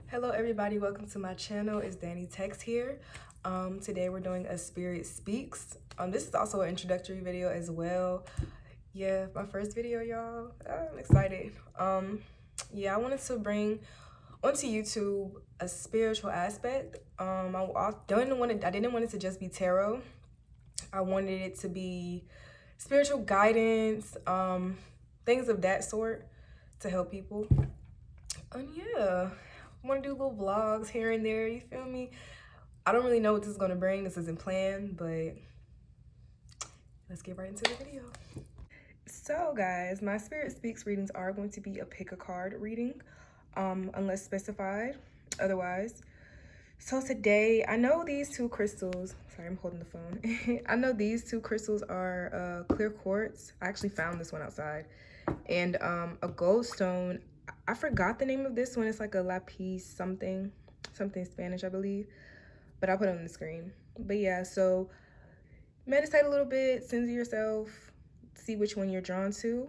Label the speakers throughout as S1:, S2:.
S1: Hello everybody, welcome to my channel. It's Danny Tex here. Today we're doing a Spirit Speaks. This is also an introductory video as well. Yeah, my first video, y'all. I'm excited. Yeah, I wanted to bring onto YouTube a spiritual aspect. I didn't want it to just be tarot. I wanted it to be spiritual guidance, things of that sort to help people. And yeah, I want to do little vlogs here and there, you feel me? I don't really know what this is going to bring. This isn't planned, but let's get right into the video. So guys, my Spirit Speaks readings are going to be a pick a card reading, unless specified otherwise. So today, I know these two crystals, sorry, I'm holding the phone. I know these two crystals are clear quartz. I actually found this one outside. And a gold stone. I forgot the name of this one. It's like a lapis something Spanish, I believe. But I'll put it on the screen. But yeah, so meditate a little bit, center yourself, see which one you're drawn to.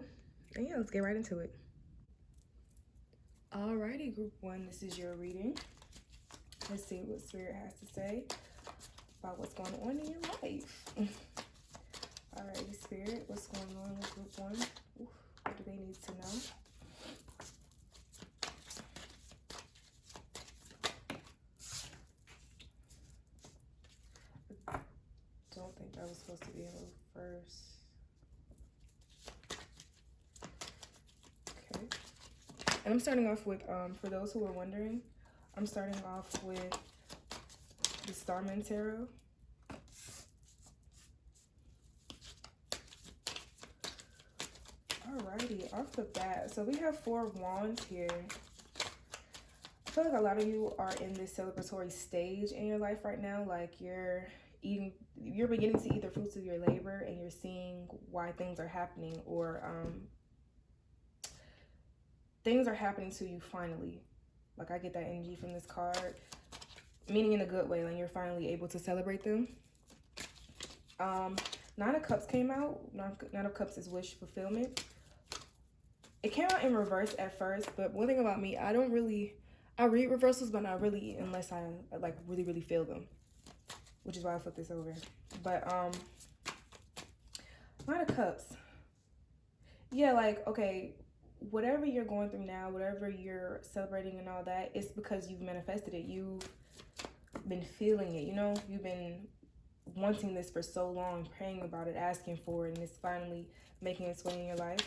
S1: And yeah, let's get right into it. Alrighty, group one, this is your reading. Let's see what Spirit has to say about what's going on in your life. Alrighty, Spirit, what's going on with group one? Oof, what do they need to know? I don't think I was supposed to be able to first. Okay. And I'm starting off with, for those who are wondering, I'm starting off with the Starman Tarot. Alrighty, off the bat. So we have 4 of Wands here. I feel like a lot of you are in this celebratory stage in your life right now. Like you're beginning to eat the fruits of your labor and you're seeing why things are happening, or things are happening to you finally. Like I get that energy from this card, meaning in a good way, like you're finally able to celebrate them. 9 of Cups came out. 9 of Cups is wish fulfillment. It came out in reverse at first, but one thing about me, I read reversals, but not really unless I like really feel them, which is why I flipped this over. But 9 of Cups, yeah, like, okay, whatever you're going through now, whatever you're celebrating and all that, it's because you've manifested it. You've been feeling it, you know? You've been wanting this for so long, praying about it, asking for it, and it's finally making its way in your life.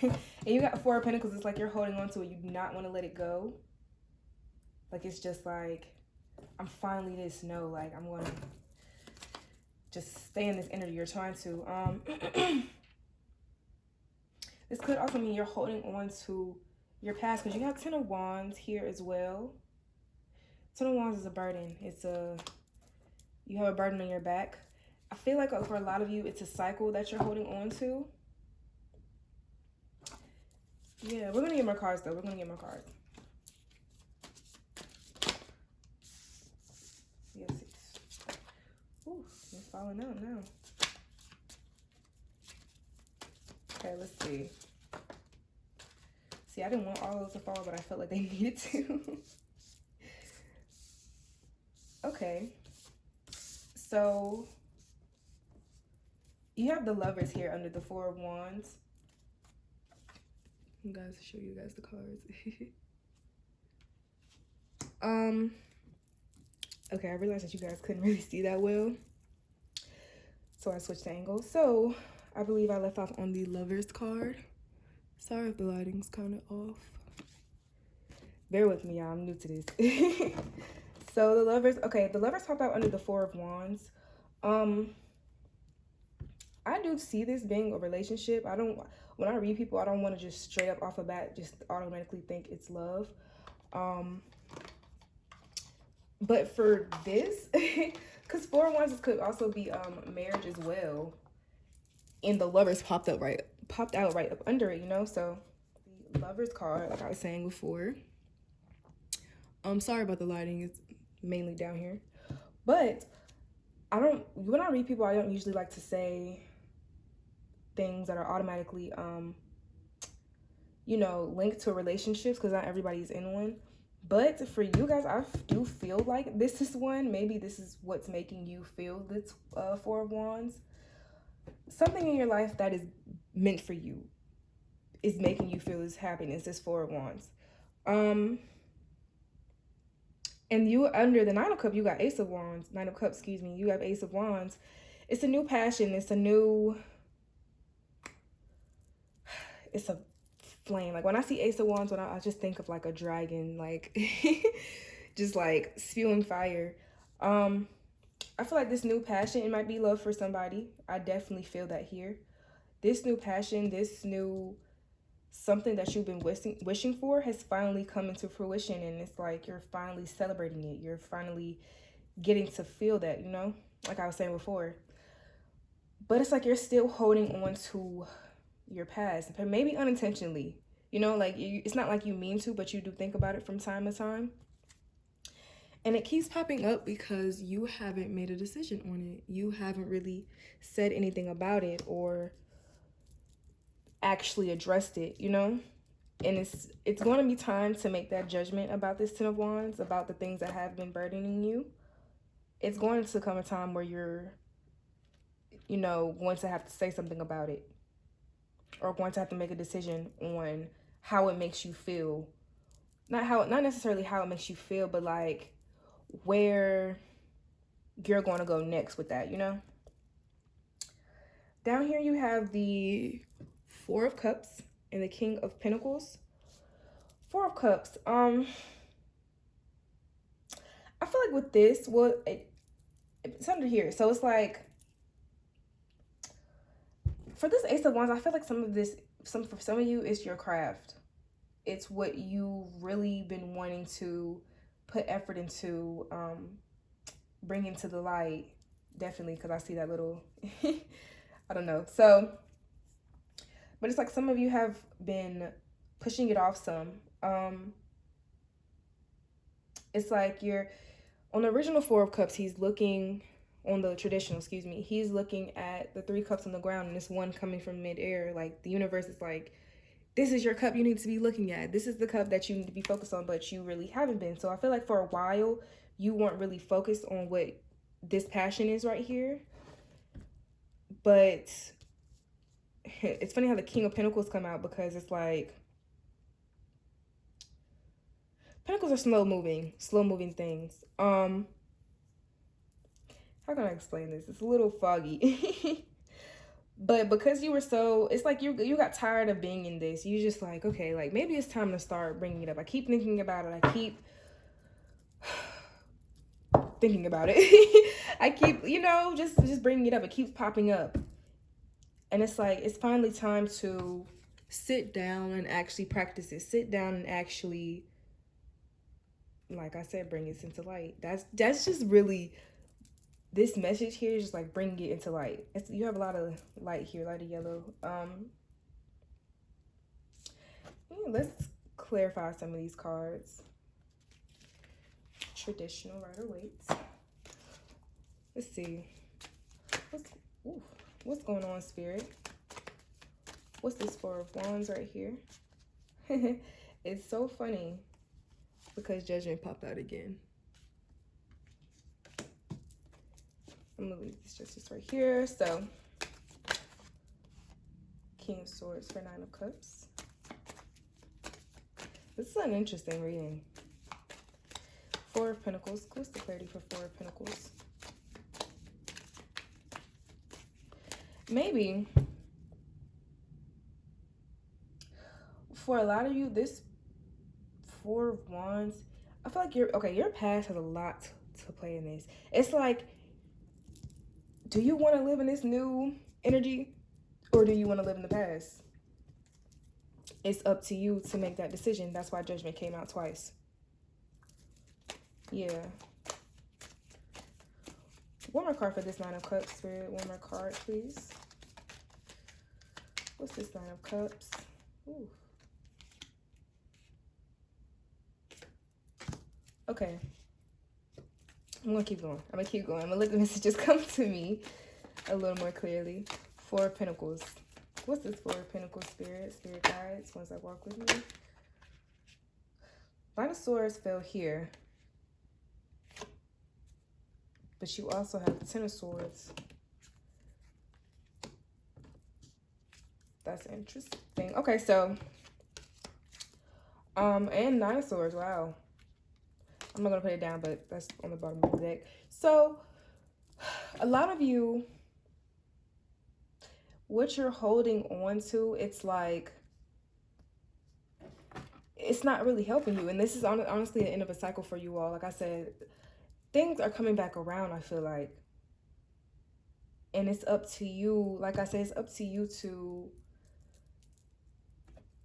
S1: And you got 4 of Pentacles. It's like you're holding on to it. You do not want to let it go. Like, it's just like, I'm finally this, no, like, I'm going to just stay in this energy. You're trying to. This could also mean you're holding on to your past, because you have 10 of Wands here as well. 10 of Wands is a burden. You have a burden on your back. I feel like for a lot of you, it's a cycle that you're holding on to. Yeah, we're going to get more cards, though. We're going to get more cards. Yes. Ooh, it's falling out now. Okay, let's see. See, I didn't want all those to fall, but I felt like they needed to. Okay. So, you have the Lovers here under the 4 of Wands. I'm going to show you guys the cards. Okay, I realized that you guys couldn't really see that well, so I switched the angle. So, I believe I left off on the Lovers card. Sorry if the lighting's kind of off. Bear with me, y'all. I'm new to this. So, the Lovers, okay, the Lovers popped out under the 4 of Wands. I do see this being a relationship. When I read people, I don't want to just straight up off the bat just automatically think it's love. But for this, because 4 of Wands could also be marriage as well. And the Lovers popped out right up under it, you know? So the Lovers card, like I was saying before. Sorry about the lighting, it's mainly down here. But when I read people, I don't usually like to say things that are automatically you know, linked to relationships, because not everybody's in one. But for you guys, I do feel like this is one. Maybe this is what's making you feel this Four of Wands. Something in your life that is meant for you is making you feel this happiness, this Four of Wands. And you, under the Nine of Cups, you got Ace of Wands. Nine of Cups, excuse me. You have Ace of Wands. It's a new passion. It's a flame. Like when I see Ace of Wands, I just think of like a dragon, like just like spewing fire. I feel like this new passion, it might be love for somebody. I definitely feel that here. This new passion, this new something that you've been wishing for has finally come into fruition, and it's like you're finally celebrating it. You're finally getting to feel that, you know, like I was saying before. But it's like you're still holding on to your past, but maybe unintentionally, you know, like it's not like you mean to, but you do think about it from time to time. And it keeps popping up because you haven't made a decision on it. You haven't really said anything about it or actually addressed it, you know? And it's going to be time to make that judgment about this Ten of Wands, about the things that have been burdening you. It's going to come a time where you're, you know, going to have to say something about it, or going to have to make a decision on how it makes you feel. Not necessarily how it makes you feel, but like where you're going to go next with that, you know? Down here you have the Four of Cups and the King of Pentacles. Four of Cups. I feel like with this, well, it's under here. So it's like, for this Ace of Wands, I feel like for some of you, it's your craft. It's what you really been wanting to put effort into, bringing to the light. Definitely, because I see that little, I don't know. So, but it's like some of you have been pushing it off some. It's like you're, on the original Four of Cups, he's looking, on the traditional, excuse me, he's looking at the three cups on the ground, and this one coming from midair. Like the universe is like, this is your cup you need to be looking at. This is the cup that you need to be focused on, but you really haven't been. So I feel like for a while, you weren't really focused on what this passion is right here. But it's funny how the King of Pentacles come out, because it's like, Pentacles are slow moving things. How can I explain this? It's a little foggy. But because you were so, it's like you got tired of being in this. You just like, okay, like maybe it's time to start bringing it up. I keep thinking about it. I keep thinking about it. I keep, you know, just bringing it up. It keeps popping up. And it's like, it's finally time to sit down and actually practice it. Sit down and actually, like I said, bring it into light. That's just really, this message here is just like bringing it into light. You have a lot of light here, light of yellow. Let's clarify some of these cards. Traditional Rider-Waite. Let's see. What's going on, Spirit? What's this Four of Wands right here? It's so funny because Judgment popped out again. I'm gonna leave this justice right here. So, King of Swords for Nine of Cups. This is an interesting reading. Four of Pentacles. What's the clarity for Four of Pentacles? Maybe for a lot of you, this Four of Wands, I feel like your past has a lot to play in this. It's like, do you want to live in this new energy, or do you want to live in the past? It's up to you to make that decision. That's why Judgment came out twice. Yeah. One more card for this Nine of Cups, Spirit. One more card, please. What's this Nine of Cups? Ooh. Okay. I'm going to keep going. I'm going to let the messages come to me a little more clearly. Four of Pentacles. What's this Four of Pentacles, Spirit? Spirit guides, ones that walk with me. Knight of Swords fell here. But you also have the Ten of Swords. That's interesting. Okay, so and Nine of Swords, wow. I'm not gonna put it down, but that's on the bottom of the deck. So a lot of you, what you're holding on to, it's like it's not really helping you. And this is honestly the end of a cycle for you all. Like I said, things are coming back around, I feel like. And it's up to you, like I said, it's up to you to,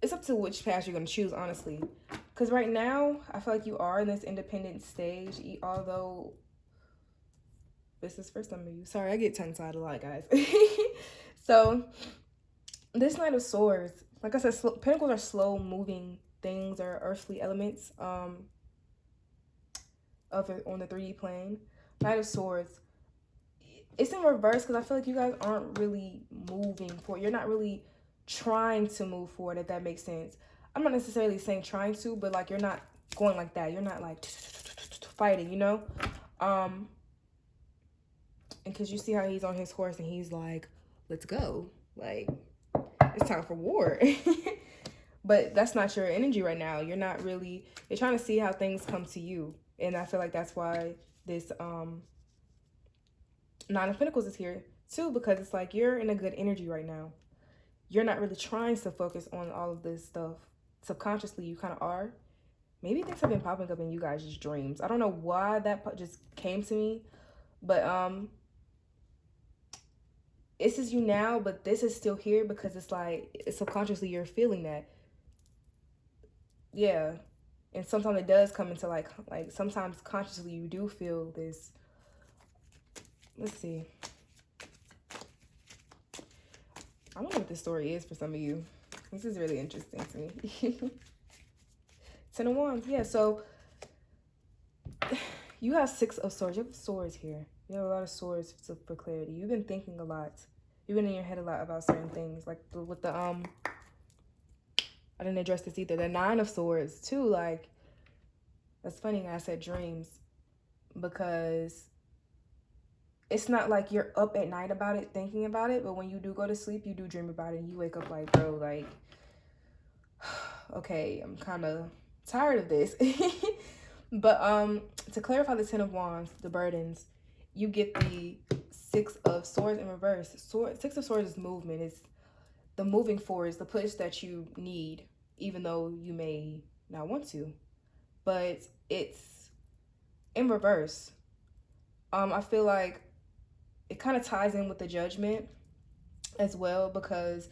S1: it's up to which path you're going to choose, honestly. Because right now, I feel like you are in this independent stage, although this is for some of you. Sorry, I get tongue-tied a lot, guys. So, this Knight of Swords, like I said, pentacles are slow-moving things or earthly elements on the 3D plane. Knight of Swords, it's in reverse because I feel like you guys aren't really moving forward. You're not really trying to move forward, if that makes sense. I'm not necessarily saying trying to, but like you're not going like that. You're not like fighting, you know? And because you see how he's on his horse and he's like, let's go. Like, it's time for war. But that's not your energy right now. You're not really, you're trying to see how things come to you. And I feel like that's why this Nine of Pentacles is here too, because it's like you're in a good energy right now. You're not really trying to focus on all of this stuff. Subconsciously, you kind of are. Maybe things have been popping up in you guys' dreams. I don't know why that just came to me, but this is you now, but this is still here because it's like subconsciously you're feeling that. Yeah. And sometimes it does come into like sometimes consciously you do feel this. Let's see. I wonder what this story is for some of you. This is really interesting to me. 10 of Wands. Yeah, so you have 6 of Swords. You have swords here. You have a lot of swords for clarity. You've been thinking a lot. You've been in your head a lot about certain things. Like with the, I didn't address this either. The 9 of Swords too. Like, that's funny I said dreams. Because it's not like you're up at night about it, thinking about it, but when you do go to sleep, you do dream about it, and you wake up like, bro, like, okay, I'm kind of tired of this. But to clarify the 10 of Wands, the burdens, you get the 6 of Swords in reverse. 6 of Swords is movement. It's the moving forward, is the push that you need, even though you may not want to. But it's in reverse. I feel like it kind of ties in with the Judgment as well, because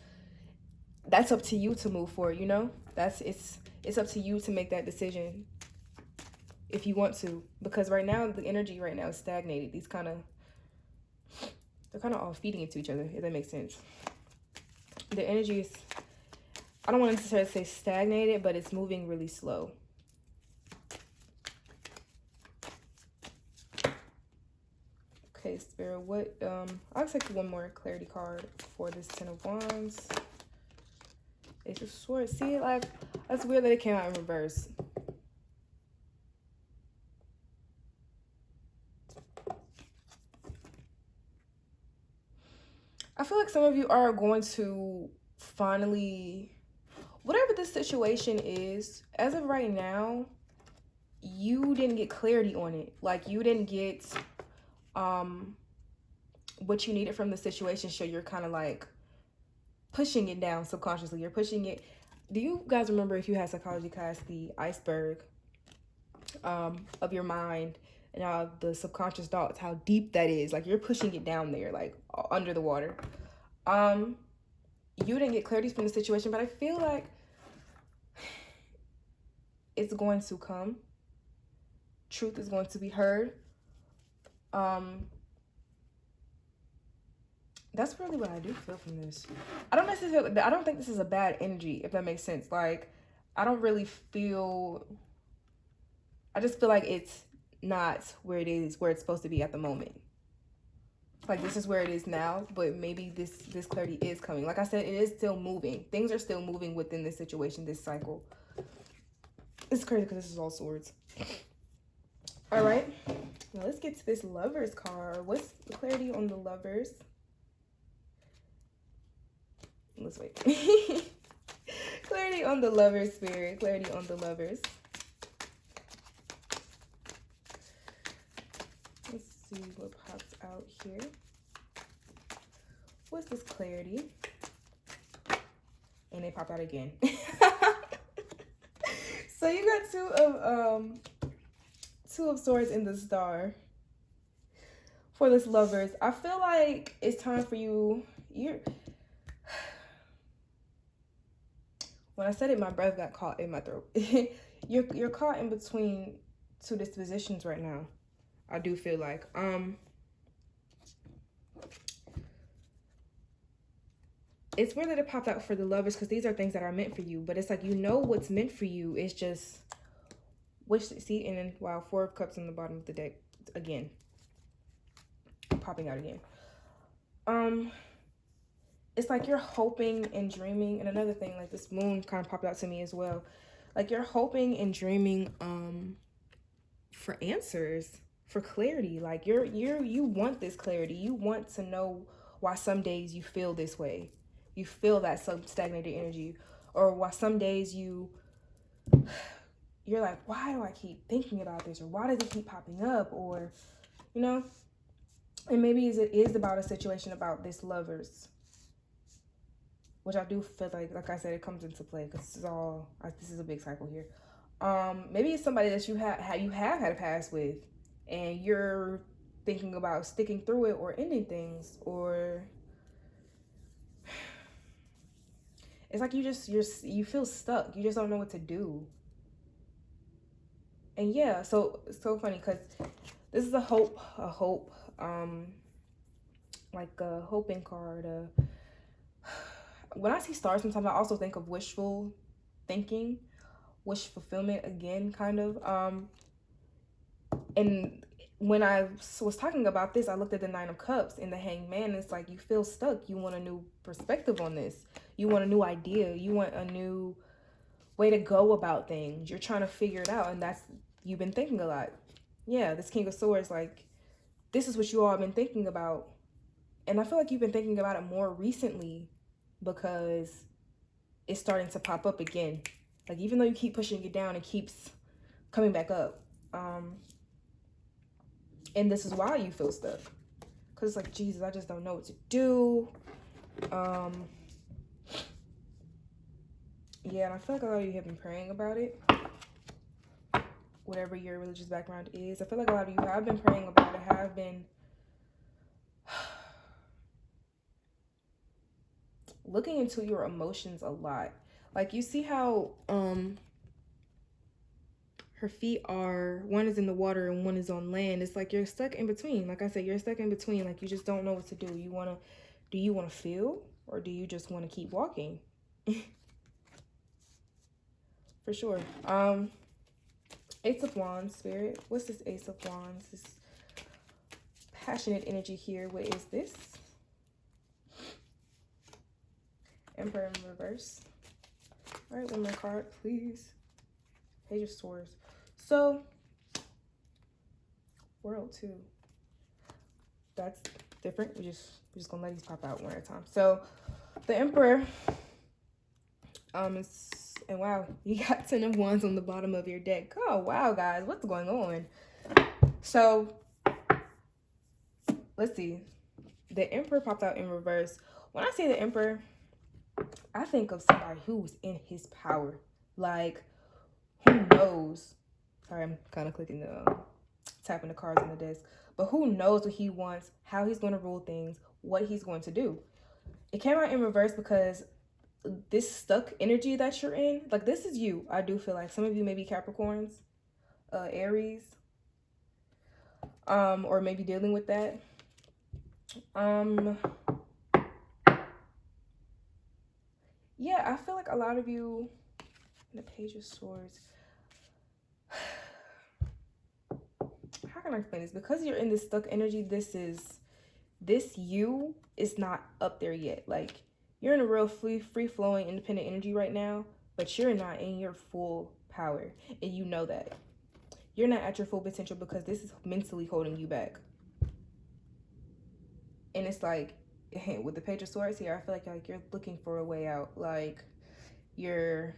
S1: that's up to you to move forward, you know? It's up to you to make that decision if you want to, because right now the energy right now is stagnated. They're kind of all feeding into each other, if that makes sense. The energy is, I don't want to necessarily say stagnated, but it's moving really slow. Okay, Spirit, what, I'll take one more clarity card for this 10 of Wands. It's a sword. See, like, that's weird that it came out in reverse. I feel like some of you are going to finally, whatever this situation is, as of right now, you didn't get clarity on it. Like, you didn't get what you needed from the situation, so you're kind of like pushing it down subconsciously. You're pushing it. Do you guys remember, if you had psychology class, the iceberg of your mind and how the subconscious thoughts, how deep that is? Like, you're pushing it down there, like under the water. You didn't get clarity from the situation, but I feel like it's going to come. Truth is going to be heard. That's really what I do feel from this. I don't think this is a bad energy, if that makes sense. Like, I don't really feel, I just feel like it's not where it is, where it's supposed to be at the moment. Like, this is where it is now, but maybe this clarity is coming. Like I said, it is still moving. Things are still moving within this situation, this cycle. It's crazy because this is all swords. All right, now let's get to this Lovers card. What's the clarity on the Lovers? Let's wait. Clarity on the Lovers, Spirit. Clarity on the Lovers. Let's see what pops out here. What's this clarity? And they pop out again. So you got two of swords in the Star for this Lovers. I feel like it's time for you. When I said it, my breath got caught in my throat. You're caught in between two dispositions right now. I do feel like it's weird that it popped out for the Lovers because these are things that are meant for you, but it's like, you know what's meant for you. It's just see, and then wow, 4 of Cups on the bottom of the deck again, popping out again. It's like you're hoping and dreaming. And another thing, like this Moon kind of popped out to me as well. Like you're hoping and dreaming for answers, for clarity. Like you want this clarity. You want to know why some days you feel this way. You feel that stagnated energy, or why some days you're like, why do I keep thinking about this, or why does it keep popping up, or you know. And maybe it is about a situation about this Lovers, which I do feel like I said, it comes into play because this is a big cycle here. Maybe it's somebody that you have had a past with, and you're thinking about sticking through it or ending things, or it's like you feel stuck. You just don't know what to do. And yeah, so it's so funny because this is a hope, like a hoping card. When I see stars, sometimes I also think of wishful thinking, wish fulfillment again, kind of. And when I was talking about this, I looked at the 9 of Cups and the Hanged Man. It's like you feel stuck. You want a new perspective on this. You want a new idea. You want a new way to go about things. You're trying to figure it out, and you've been thinking a lot. Yeah, this King of Swords, like, this is what you all have been thinking about. And I feel like you've been thinking about it more recently because it's starting to pop up again. Like, even though you keep pushing it down, it keeps coming back up. And this is why you feel stuck. Because it's like, Jesus, I just don't know what to do. Yeah, and I feel like a lot of you have been praying about it. Whatever your religious background is. I feel like a lot of you have been praying about it, have been looking into your emotions a lot. Like, you see how her feet are, one is in the water and one is on land. It's like you're stuck in between. Like I said, you're stuck in between. Like, you just don't know what to do. Do you want to feel, or do you just want to keep walking? For sure. Ace of Wands, Spirit. What's this Ace of Wands? This passionate energy here. What is this? Emperor in reverse. All right, one more card, please. Page of Swords. So, World 2. That's different. We're just gonna let these pop out one at a time. So, the Emperor. And wow, you got 10 of Wands on the bottom of your deck. Oh wow, guys, what's going on? So, let's see. The Emperor popped out in reverse. When I say the Emperor, I think of somebody who's in his power. Like, who knows? Sorry, I'm kind of clicking tapping the cards on the desk. But who knows what he wants, how he's going to rule things, what he's going to do. It came out in reverse because this stuck energy that you're in, like, this is you. I do feel like some of you may be Capricorns, Aries, or maybe dealing with that. Yeah, I feel like a lot of you, the Page of Swords, how can I explain this? Because you're in this stuck energy, this you is not up there yet. Like, you're in a real free-flowing, independent energy right now, but you're not in your full power. And you know that. You're not at your full potential because this is mentally holding you back. And it's like, with the Page of Swords here, I feel like you're looking for a way out. Like, you're,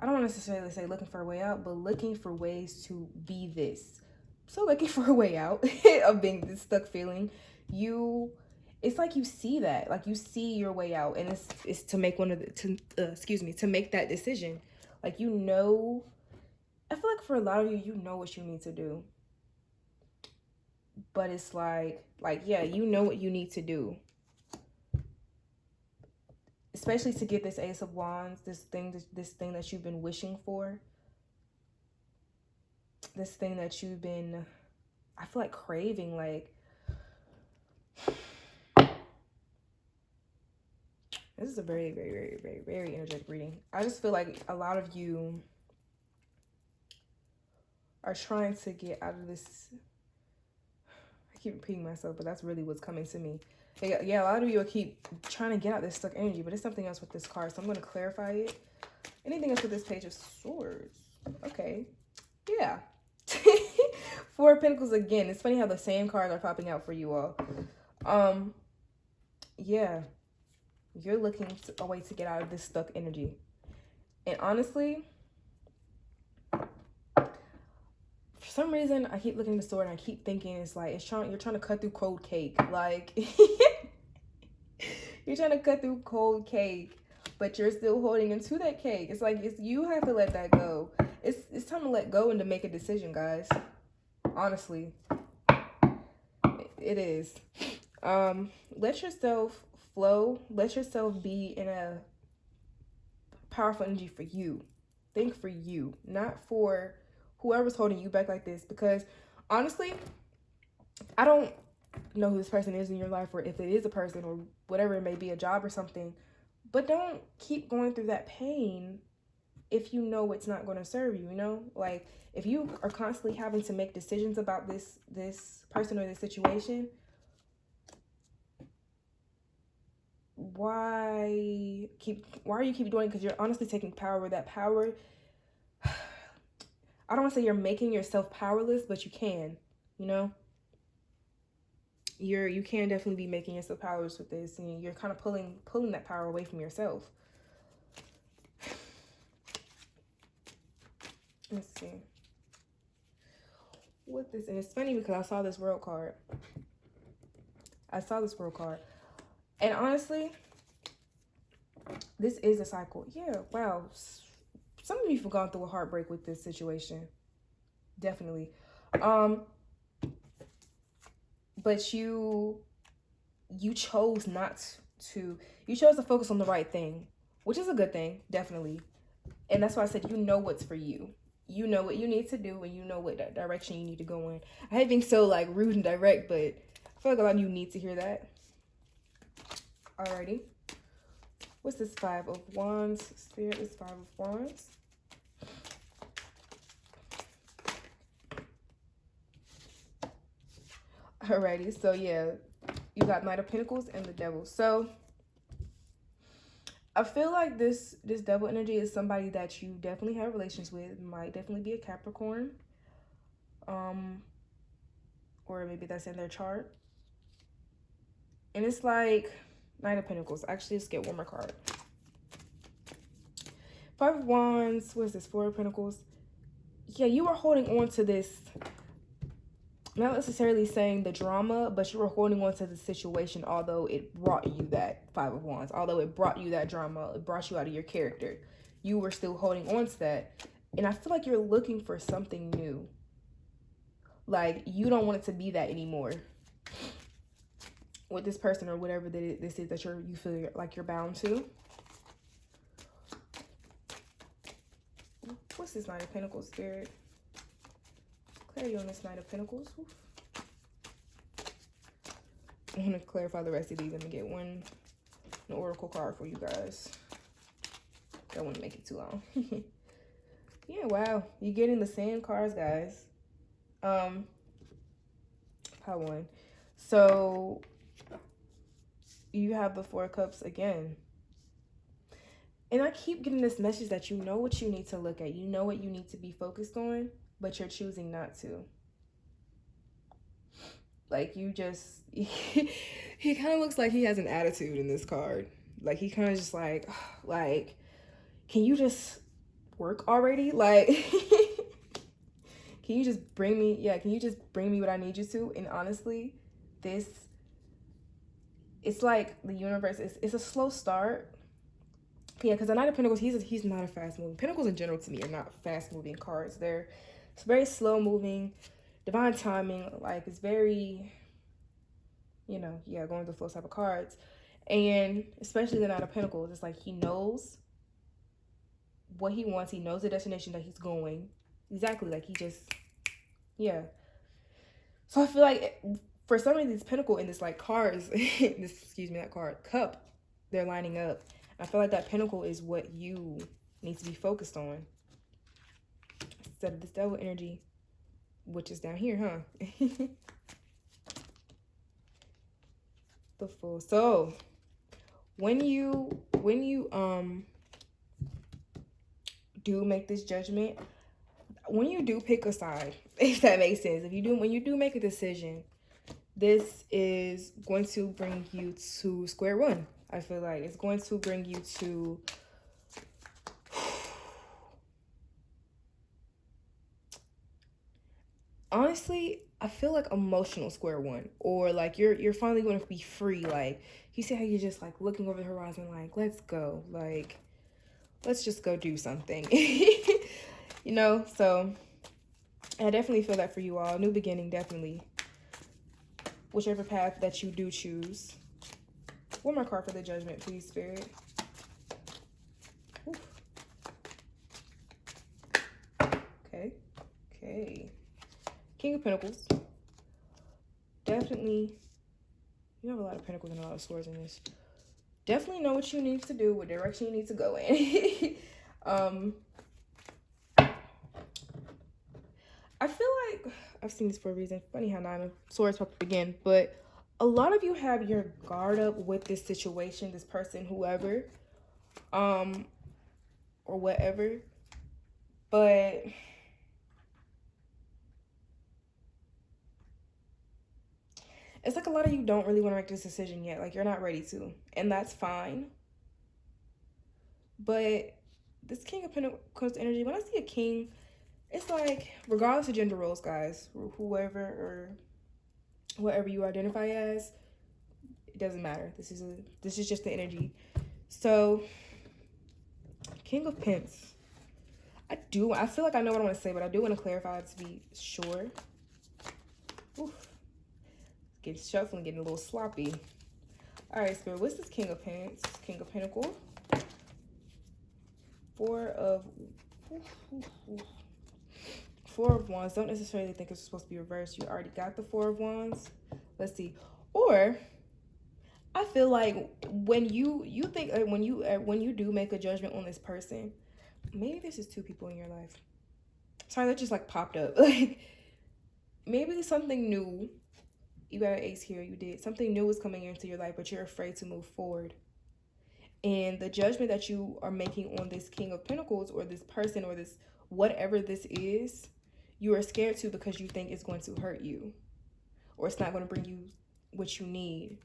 S1: I don't want to necessarily say looking for a way out, but looking for ways to be this. So looking for a way out of being this stuck feeling. It's like you see that, like you see your way out, and it's to make to make that decision. Like, you know, I feel like for a lot of you, you know what you need to do. But it's like, yeah, you know what you need to do. Especially to get this Ace of Wands, this thing that you've been wishing for. This thing that you've been, I feel like, craving. Like, this is a very, very, very, very, very energetic reading. I just feel like a lot of you are trying to get out of this. I keep repeating myself, but that's really what's coming to me. Yeah, a lot of you will keep trying to get out this stuck energy, but it's something else with this card. So I'm going to clarify it. Anything else with this Page of Swords? Okay. Yeah. Four of Pentacles again. It's funny how the same cards are popping out for you all. Yeah. You're looking for a way to get out of this stuck energy. And honestly, for some reason, I keep looking at the sword and I keep thinking it's like you're trying to cut through cold cake. Like, you're trying to cut through cold cake, but you're still holding into that cake. It's like you have to let that go. It's time to let go and to make a decision, guys. Honestly, it is. Let yourself flow. Let yourself be in a powerful energy for you. Think for you, not for whoever's holding you back like this. Because honestly, I don't know who this person is in your life, or if it is a person or whatever it may be, a job or something. But don't keep going through that pain if you know it's not going to serve you, you know? Like, if you are constantly having to make decisions about this person or this situation, why are you keep doing it? Because you're honestly taking power with that power. I don't want to say you're making yourself powerless, but you can, you know? You can definitely be making yourself powerless with this, and you're kind of pulling that power away from yourself. Let's see. What this, and it's funny because I saw this World card. And honestly, this is a cycle. Yeah, wow. Some of you have gone through a heartbreak with this situation. Definitely. But you chose you chose to focus on the right thing, which is a good thing, definitely. And that's why I said, you know what's for you. You know what you need to do, and you know what direction you need to go in. I hate being so like rude and direct, but I feel like a lot of you need to hear that. Alrighty. What's this? Five of Wands. Spirit is Five of Wands. Alrighty, so yeah, you got Knight of Pentacles and the Devil. So I feel like this Devil energy is somebody that you definitely have relations with. Might definitely be a Capricorn. Or maybe that's in their chart. And it's like Knight of Pentacles. Actually, let's get one more card. Five of Wands. What is this? Four of Pentacles. Yeah, you are holding on to this. Not necessarily saying the drama, but you were holding on to the situation, although it brought you that Five of Wands. Although it brought you that drama, it brought you out of your character. You were still holding on to that. And I feel like you're looking for something new. Like, you don't want it to be that anymore. With this person or whatever this is that you feel like you're bound to. What's this Knight of Pentacles, Spirit? Clarity on this Knight of Pentacles. Oof. I'm going to clarify the rest of these. I'm going to get an oracle card for you guys. I don't want to make it too long. Yeah, wow. You're getting the same cards, guys. Pile one. So you have the Four of Cups again. And I keep getting this message that you know what you need to look at. You know what you need to be focused on, but you're choosing not to. Like, you just... he kind of looks like he has an attitude in this card. Like, he kind of just like, can you just work already? Like, can you just bring me... Yeah, can you just bring me what I need you to? And honestly, this... It's like the universe, it's a slow start. Yeah, because the Knight of Pentacles, he's not a fast moving. Pentacles in general to me are not fast moving cards. It's very slow moving, divine timing. Like, it's very, you know, yeah, going with the flow type of cards. And especially the Knight of Pentacles, it's like he knows what he wants. He knows the destination that he's going. Exactly, like he just, yeah. So I feel like for some of these Pentacle in this like cards, that card, Cup, they're lining up. I feel like that Pentacle is what you need to be focused on. Instead of this Devil energy, which is down here, huh? The Fool. So when you do make this judgment, when you do pick a side, if that makes sense, when you do make a decision, this is going to bring you to square one. I feel like it's going to bring you to honestly, I feel like emotional square one, or like you're finally going to be free. Like, you see how you're just like looking over the horizon, like, let's go, like, let's just go do something. You know, so I definitely feel that for you all. New beginning, definitely. Whichever path that you do choose. One more card for the judgment, please, Spirit. Oof. Okay. King of Pentacles. Definitely, you have a lot of Pentacles and a lot of Swords in this. Definitely know what you need to do, what direction you need to go in. I feel like I've seen this for a reason. Funny how Nine of Swords popped up again, but a lot of you have your guard up with this situation, this person, whoever, or whatever. But it's like a lot of you don't really want to make this decision yet. Like, you're not ready to, and that's fine. But this King of Pentacles energy, when I see a king, it's like, regardless of gender roles, guys, whoever or whatever you identify as, it doesn't matter. This is just the energy. So, King of Pence. I feel like I know what I want to say, but I do want to clarify to be sure. Oof. Getting shuffling, getting a little sloppy. All right, Spirit, what's this King of Pence? King of Pentacles. Four of Wands. Don't necessarily think it's supposed to be reversed. You already got the Four of Wands. Let's see. Or I feel like when you think when you do make a judgment on this person, maybe this is two people in your life. Sorry, that just like popped up. Like, maybe something new. You got an ace here. You did something new is coming into your life, but you're afraid to move forward. And the judgment that you are making on this King of Pentacles or this person or this whatever this is, you are scared to because you think it's going to hurt you or it's not going to bring you what you need.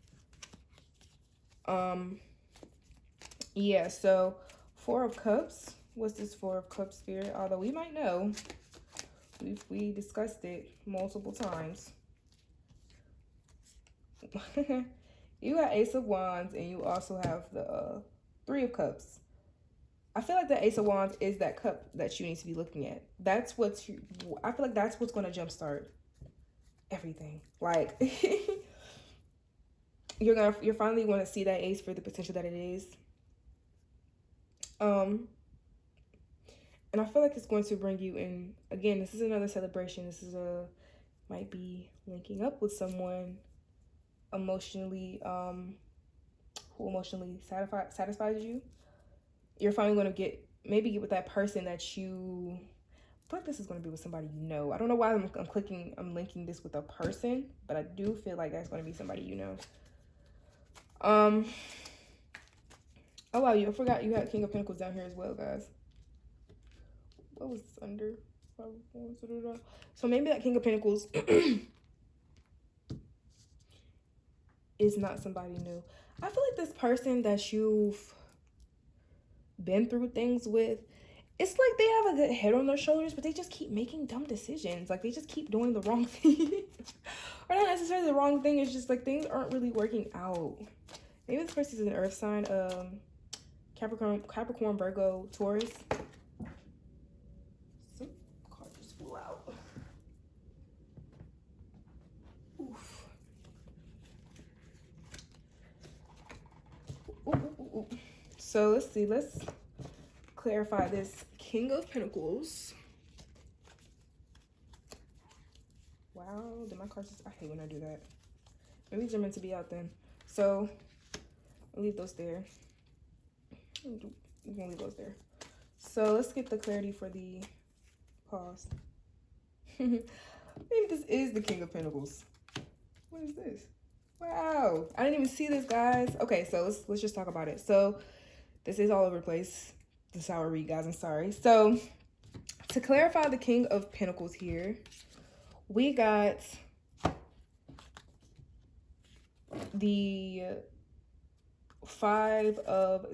S1: Yeah, so Four of Cups. What's this Four of Cups, Spirit? Although we might know. We discussed it multiple times. You got Ace of Wands and you also have the Three of Cups. I feel like the Ace of Wands is that cup that you need to be looking at. I feel like that's what's going to jumpstart everything. Like, you're finally going to see that ace for the potential that it is. And I feel like it's going to bring you in. Again, this is another celebration. This is might be linking up with someone emotionally, who emotionally satisfies you. You're finally going to maybe get with that person that you... I feel like this is going to be with somebody you know. I don't know why I'm linking this with a person, but I do feel like that's going to be somebody you know. Oh wow, I forgot you had King of Pentacles down here as well, guys. What was this under? So maybe that King of Pentacles is not somebody new. I feel like this person that you've been through things with, it's like they have a good head on their shoulders, but they just keep making dumb decisions. Like they just keep doing the wrong thing. Or not necessarily the wrong thing, it's just like things aren't really working out. Maybe this person is an earth sign, Capricorn, Virgo, Taurus. Some card just flew out. Oof. Ooh. So let's see, let's clarify this King of Pentacles. Wow, did my cards just, I hate when I do that. Maybe they're meant to be out then. So I'll leave those there. We're gonna leave those there. So let's get the clarity for the pause. Maybe this is the King of Pentacles. What is this? Wow, I didn't even see this, guys. Okay, so let's just talk about it. So this is all over the place. This is how I read, guys. I'm sorry. So to clarify the King of Pentacles here, we got the Five of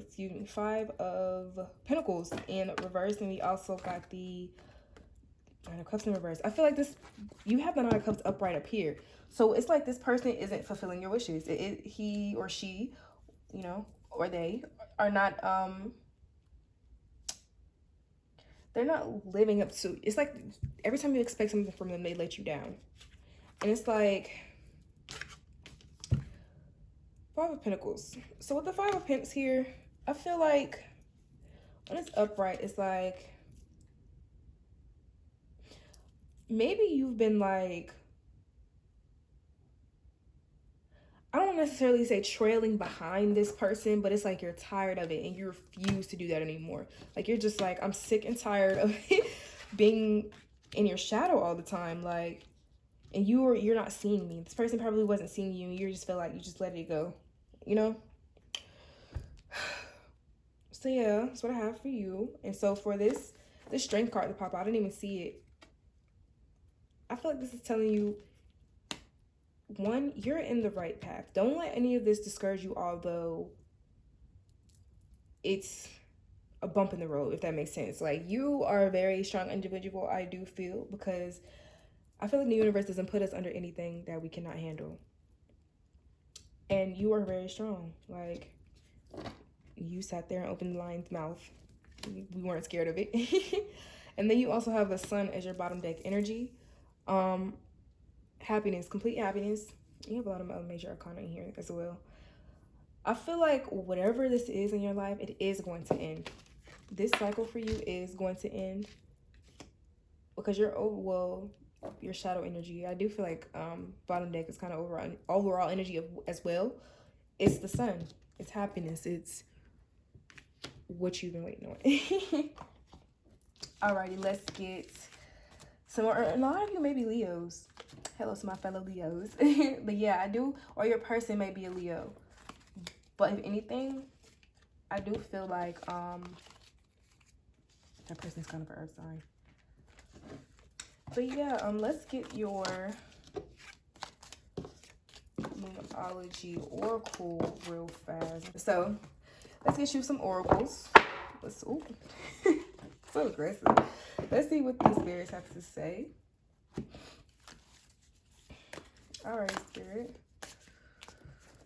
S1: Pentacles in reverse, and we also got the Nine of Cups in reverse. I feel like this, you have the Nine of Cups upright up here. So it's like this person isn't fulfilling your wishes. He or she, you know, or they are not, they're not living up to, it's like every time you expect something from them, they let you down. And it's like, Five of Pentacles. So with the Five of Pentacles here, I feel like when it's upright, it's like, maybe you've been like, I don't necessarily say trailing behind this person, but it's like you're tired of it and you refuse to do that anymore. Like you're just like, I'm sick and tired of being in your shadow all the time. Like, and you're not seeing me. This person probably wasn't seeing you, and you just feel like you just let it go, you know? So yeah, that's what I have for you. And so for this strength card to pop out, I didn't even see it. I feel like this is telling you, one, you're in the right path. Don't let any of this discourage you, although it's a bump in the road, if that makes sense. Like, you are a very strong individual, I do feel, because I feel like the universe doesn't put us under anything that we cannot handle. And you are very strong. Like, you sat there and opened the lion's mouth. We weren't scared of it. And then you also have the sun as your bottom deck energy. Happiness, complete happiness. You have a lot of major arcana in here as well. I feel like whatever this is in your life, it is going to end. This cycle for you is going to end because you're your shadow energy. I do feel like bottom deck is kind of overall energy as well. It's the sun. It's happiness. It's what you've been waiting on. Alrighty, let's get some more. A lot of you may be Leos. Hello to my fellow Leos. But yeah, I do, or your person may be a Leo. But if anything, I do feel like that person's kind of an earth sign. But yeah, let's get your numerology oracle real fast. So let's get you some oracles. Ooh, so aggressive. Let's see what the spirits have to say. All right, spirit.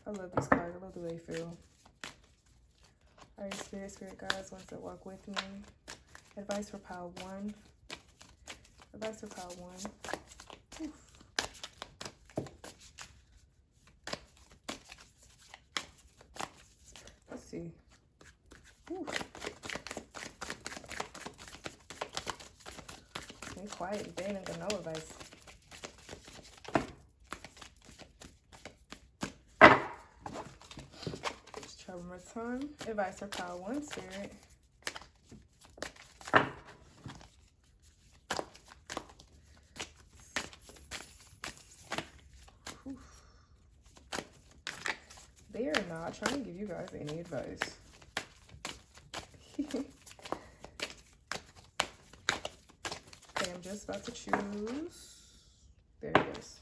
S1: I love these cards. I love the way they feel. All right, spirit guides wants to walk with me. Advice for pile 1. Advice for pile 1. Oof. Let's see. Oof. Stay quiet. They ain't got no advice. Let's try one more time. Advice for pile 1, spirit. They are not trying to give you guys any advice. Okay, I'm just about to choose. There it is.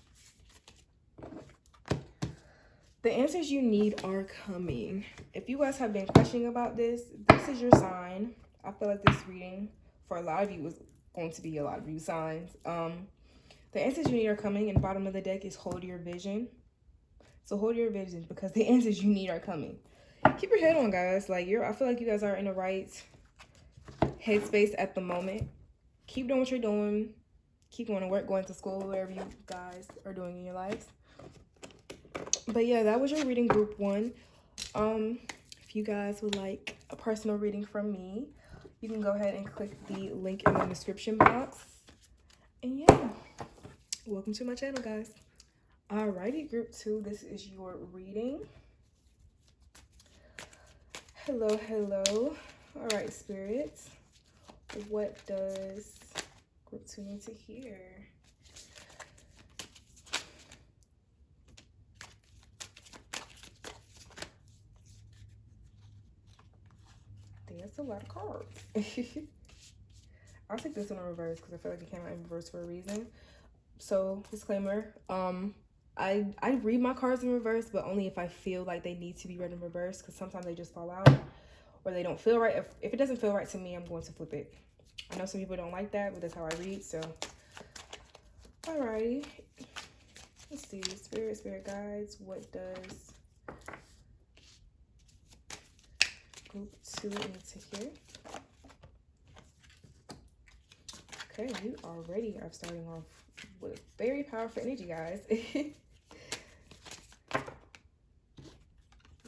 S1: The answers you need are coming. If you guys have been questioning about this is your sign. I feel like this reading for a lot of you is going to be a lot of you signs. The answers you need are coming, and the bottom of the deck is hold your vision. So hold your vision because the answers you need are coming. Keep your head on, guys. Like I feel like you guys are in the right headspace at the moment. Keep doing what you're doing. Keep going to work, going to school, whatever you guys are doing in your lives. But yeah, that was your reading, group 1. If you guys would like a personal reading from me, you can go ahead and click the link in the description box. And yeah, welcome to my channel, guys. Alrighty, group 2, this is your reading. Hello, hello. All right, spirits, what does group 2 need to hear? That's a lot of cards. I'll take this one in reverse because I feel like it came out in reverse for a reason. So, disclaimer, I read my cards in reverse, but only if I feel like they need to be read in reverse, because sometimes they just fall out or they don't feel right. If it doesn't feel right to me, I'm going to flip it. I know some people don't like that, but that's how I read. So, alrighty. Let's see. Spirit guides, what does group 2 need to hear? Okay, you already are starting off with very powerful energy, guys.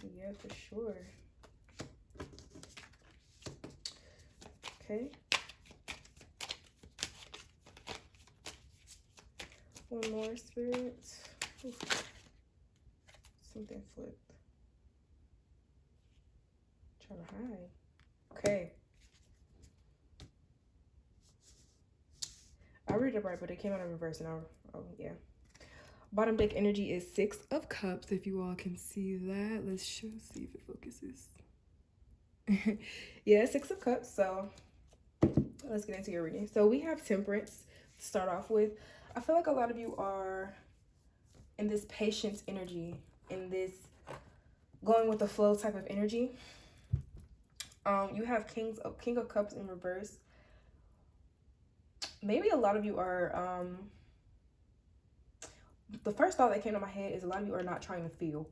S1: Yeah, for sure. Okay. One more, spirit. Ooh. Something flipped. Trying to hide. Okay. I read it right, but it came out in reverse now. Oh, yeah. Bottom deck energy is 6 of Cups, if you all can see that. Let's see if it focuses. Yeah, 6 of Cups. So let's get into your reading. So we have Temperance to start off with. I feel like a lot of you are in this patience energy, in this going with the flow type of energy. You have King of Cups in reverse. Maybe a lot of you are the first thought that came to my head is a lot of you are not trying to feel.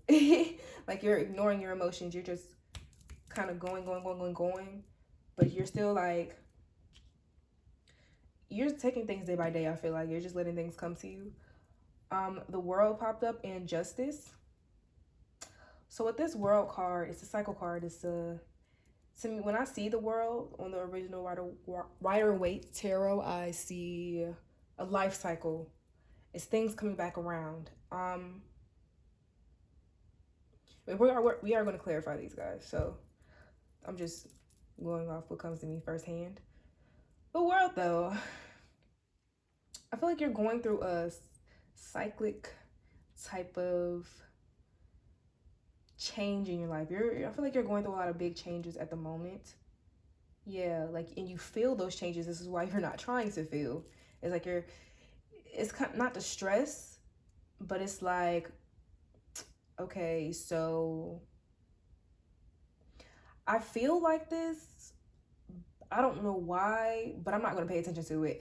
S1: Like you're ignoring your emotions. You're just kind of going. But you're still like, you're taking things day by day. I feel like you're just letting things come to you. The World popped up and Justice. So with this World card, it's a cycle card. It's to me, when I see the World on the original Rider-Waite tarot, I see a life cycle. It's things coming back around. We are going to clarify these, guys. So I'm just going off what comes to me firsthand. The World, though, I feel like you're going through a cyclic type of change in your life. I feel like you're going through a lot of big changes at the moment. Yeah, like, and you feel those changes. This is why you're not trying to feel. It's like it's kind of not the stress, but it's like, okay, so I feel like this. I don't know why, but I'm not going to pay attention to it.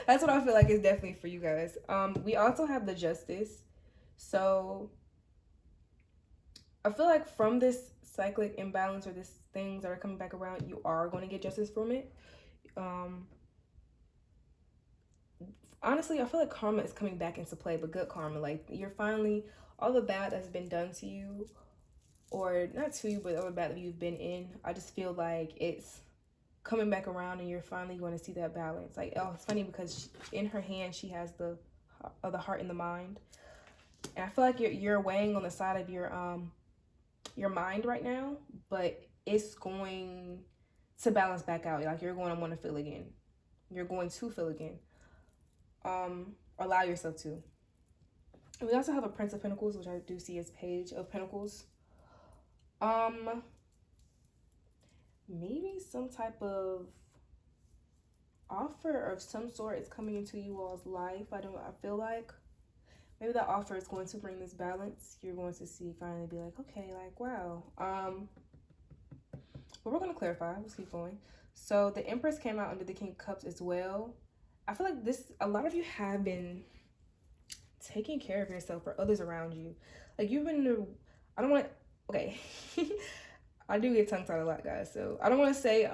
S1: That's what I feel like is definitely for you guys. We also have the Justice. So I feel like from this cyclic imbalance or these things that are coming back around, you are going to get justice from it. Honestly, I feel like karma is coming back into play, but good karma. Like, you're finally, all the bad that's been done to you, or not to you, but all the bad that you've been in, I just feel like it's coming back around and you're finally going to see that balance. Like, oh, it's funny because in her hand, she has the heart and the mind. And I feel like you're weighing on the side of your mind right now, but it's going to balance back out. Like, you're going to want to feel again. You're going to feel again. Allow yourself to. And we also have a Prince of Pentacles, which I do see as Page of Pentacles. maybe some type of offer of some sort is coming into you all's life. I feel like maybe that offer is going to bring this balance. You're going to see, finally be like, okay, like, wow. But we're going to clarify. Let's keep going. So the Empress came out under the King of Cups as well. I feel like a lot of you have been taking care of yourself or others around you. Like you've been, I don't want to, okay. I do get tongue tied a lot, guys. So I don't want to say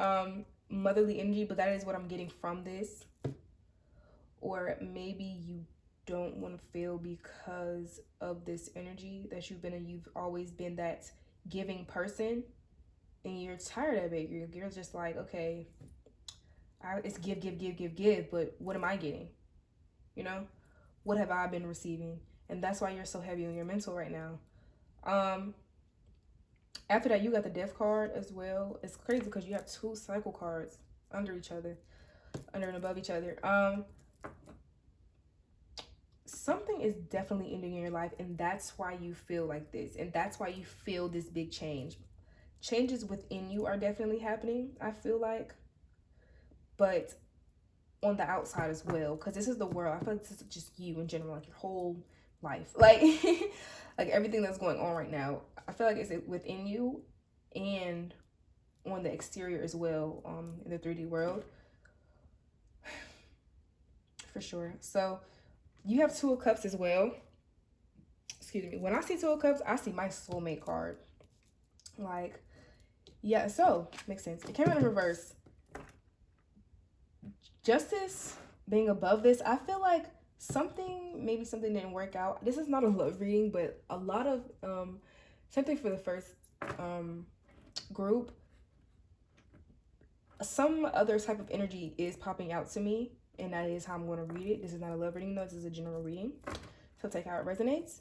S1: motherly energy, but that is what I'm getting from this. Or maybe you don't want to feel because of this energy that you've been in. You've always been that giving person, and you're tired of it. You're just like, okay, it's give, but what am I getting? You know, what have I been receiving? And that's why you're so heavy on your mental right now. After that, you got the Death card as well. It's crazy because you have 2 cycle cards under each other, under and above each other. Something is definitely ending in your life, and that's why you feel like this, and that's why you feel this big change. Changes within you are definitely happening, I feel like, but on the outside as well, because this is the world. I feel like this is just you in general, like your whole life, like like everything that's going on right now. I feel like it's within you and on the exterior as well, in the 3D world, for sure. So you have 2 of Cups as well. Excuse me. When I see 2 of Cups, I see my soulmate card. Like, yeah, so makes sense. It came out in reverse. Justice being above this, I feel like maybe something didn't work out. This is not a love reading, but a lot of something for the first group. Some other type of energy is popping out to me, and that is how I'm going to read it. This is not a love reading, though. This is a general reading, so take how it resonates.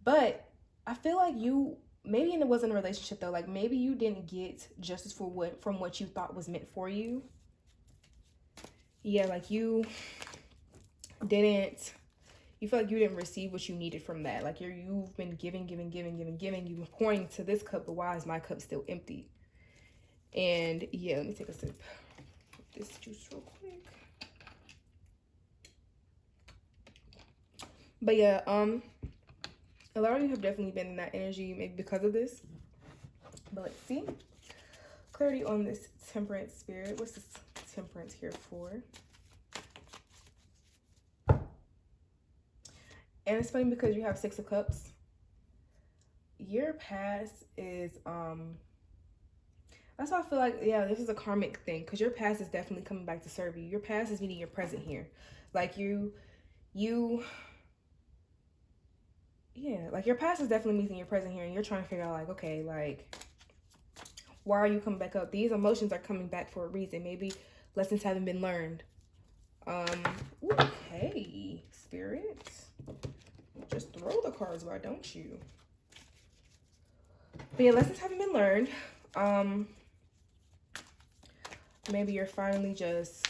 S1: But I feel like you maybe, and it wasn't a relationship though, like maybe you didn't get justice from what you thought was meant for you. Yeah, like you feel like you didn't receive what you needed from that. Like you've been giving. You've been pouring to this cup, but why is my cup still empty? And yeah, let me take a sip of this juice real quick. But yeah, a lot of you have definitely been in that energy, maybe because of this. But let's see. Clarity on this Temperance spirit. What's this Temperance here for? And it's funny because you have 6 of Cups. Your past is, that's why I feel like, yeah, this is a karmic thing. Because your past is definitely coming back to serve you. Your past is meeting your present here. Like yeah, like your past is definitely meeting your present here. And you're trying to figure out like, okay, like, why are you coming back up? These emotions are coming back for a reason. Maybe lessons haven't been learned. Okay, Spirit. Just throw the cards, why don't you? But yeah, lessons haven't been learned. Maybe you're finally just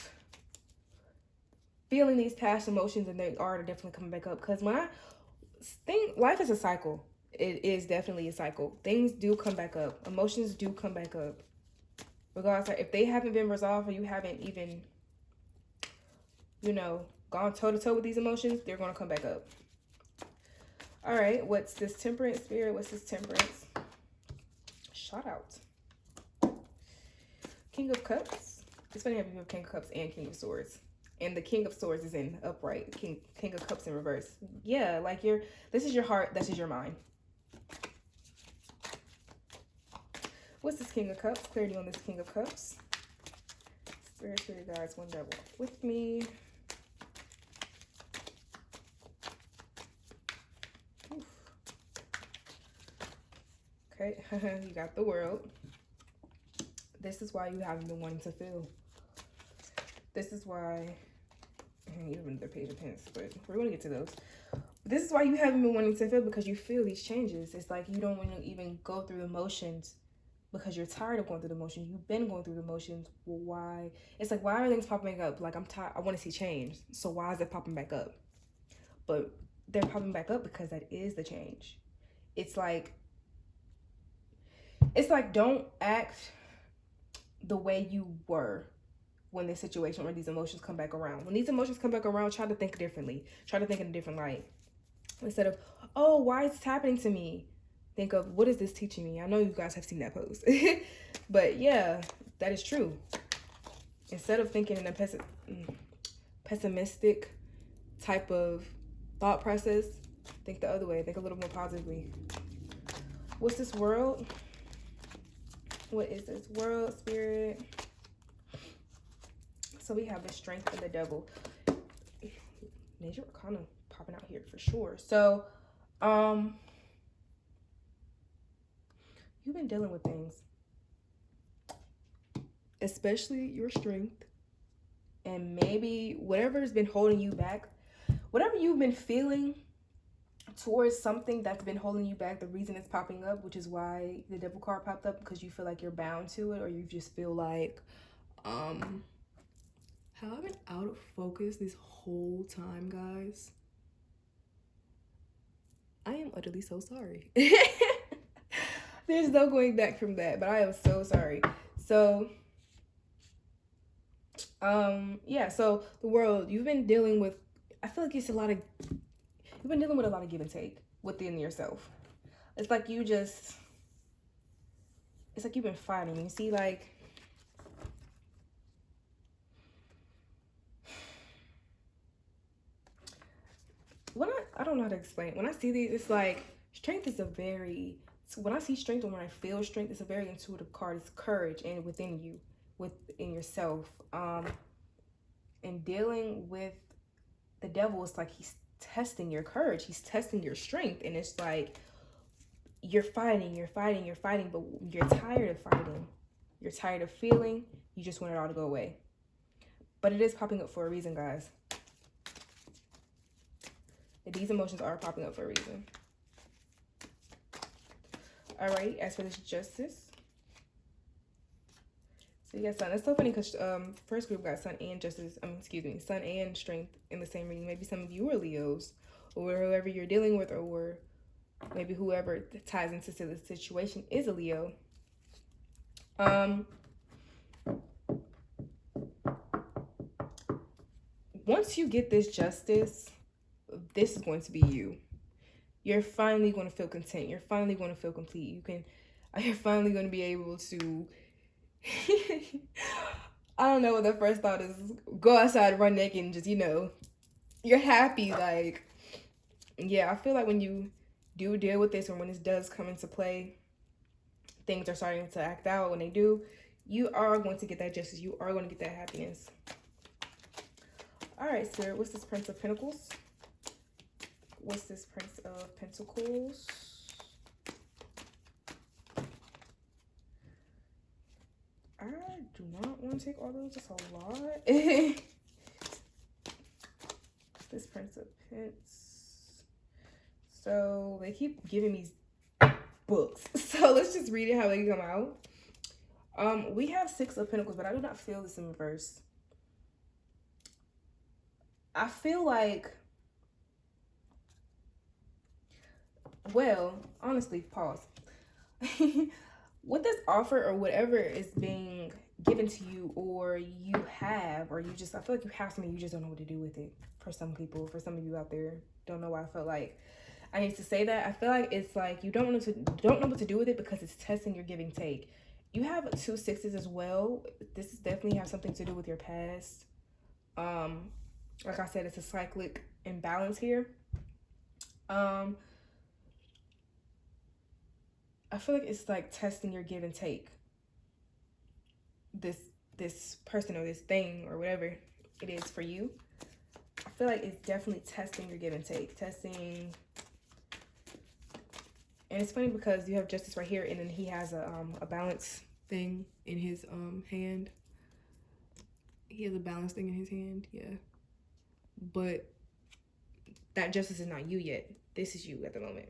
S1: feeling these past emotions, and they are definitely coming back up. Because when I think life is a cycle, it is definitely a cycle. Things do come back up. Emotions do come back up. Regardless, if they haven't been resolved or you haven't even, you know, gone toe to toe with these emotions, they're going to come back up. All right, what's this Temperance spirit? What's this Temperance? Shout out. King of Cups. It's funny how people have King of Cups and King of Swords. And the King of Swords is in upright. King of Cups in reverse. Yeah, like this is your heart, this is your mind. What's this King of Cups? Clarity on this King of Cups. Spirit guides, one that walk with me. Oof. Okay, you got the World. This is why you haven't been wanting to feel. This is why, you have another page of hints, but we're going to get to those. This is why you haven't been wanting to feel, because you feel these changes. It's like you don't want to even go through the motions because you're tired of going through the motions. You've been going through the motions. Well, why? It's like, why are things popping up? Like, I'm tired. I want to see change. So why is it popping back up? But they're popping back up because that is the change. It's like don't act the way you were when this situation or these emotions come back around. When these emotions come back around, try to think differently. Try to think in a different light. Instead of, oh, why is this happening to me? Think of, what is this teaching me? I know you guys have seen that post. But yeah, that is true. Instead of thinking in a pessimistic type of thought process, think the other way. Think a little more positively. What's this world? What is this world, spirit? So we have the strength and the devil. Major arcana popping out here for sure. So, you've been dealing with things, especially your strength, and maybe whatever's been holding you back, whatever you've been feeling towards something that's been holding you back. The reason it's popping up, which is why the devil card popped up, because you feel like you're bound to it, or you just feel like, have I been out of focus this whole time, guys? I am utterly so sorry. There's no going back from that, but I am so sorry. So, yeah, so the world, you've been dealing with, I feel like you've been dealing with a lot of give and take within yourself. It's like you've been fighting. You see, like, I don't know how to explain. When I see these, it's like strength is when I see strength and when I feel strength, it's a very intuitive card. It's courage and within you, within yourself. And dealing with the devil, it's like he's testing your courage. He's testing your strength. And it's like you're fighting, but you're tired of fighting. You're tired of feeling. You just want it all to go away. But it is popping up for a reason, guys. These emotions are popping up for a reason. Alright, as for this justice. So you got sun. It's so funny because first group got sun and justice. Sun and strength in the same reading. Maybe some of you are Leos, or whoever you're dealing with, or maybe whoever ties into the situation is a Leo. Once you get this justice, this is going to be you. You're finally going to feel content. You're finally going to feel complete. You're finally going to be able to, I don't know what the first thought is. Go outside, run naked, and just, you're happy. Like, yeah, I feel like when you do deal with this, or when this does come into play, things are starting to act out. When they do, you are going to get that justice. You are going to get that happiness. All right, Spirit, what's this Prince of Pentacles? What's this Prince of Pentacles? I do not want to take all those. That's a lot. This Prince of Pence. So they keep giving me books. So let's just read it how they come out. We have Six of Pentacles, but I do not feel this in reverse. I feel like, well, honestly, pause. With this offer or whatever is being given to you, or you have, or you just, I feel like you have something, you just don't know what to do with it. For some people, for some of you out there, don't know why I felt like I need to say that. I feel like it's like you don't know what to do with it because it's testing your give and take. You have 2 sixes as well. This is definitely have something to do with your past. Like I said, it's a cyclic imbalance here. I feel like it's like testing your give and take. This person or this thing or whatever it is for you. I feel like it's definitely testing your give and take. Testing. And it's funny because you have justice right here, and then he has a balance thing in his hand. He has a balance thing in his hand, yeah. But that justice is not you yet. This is you at the moment.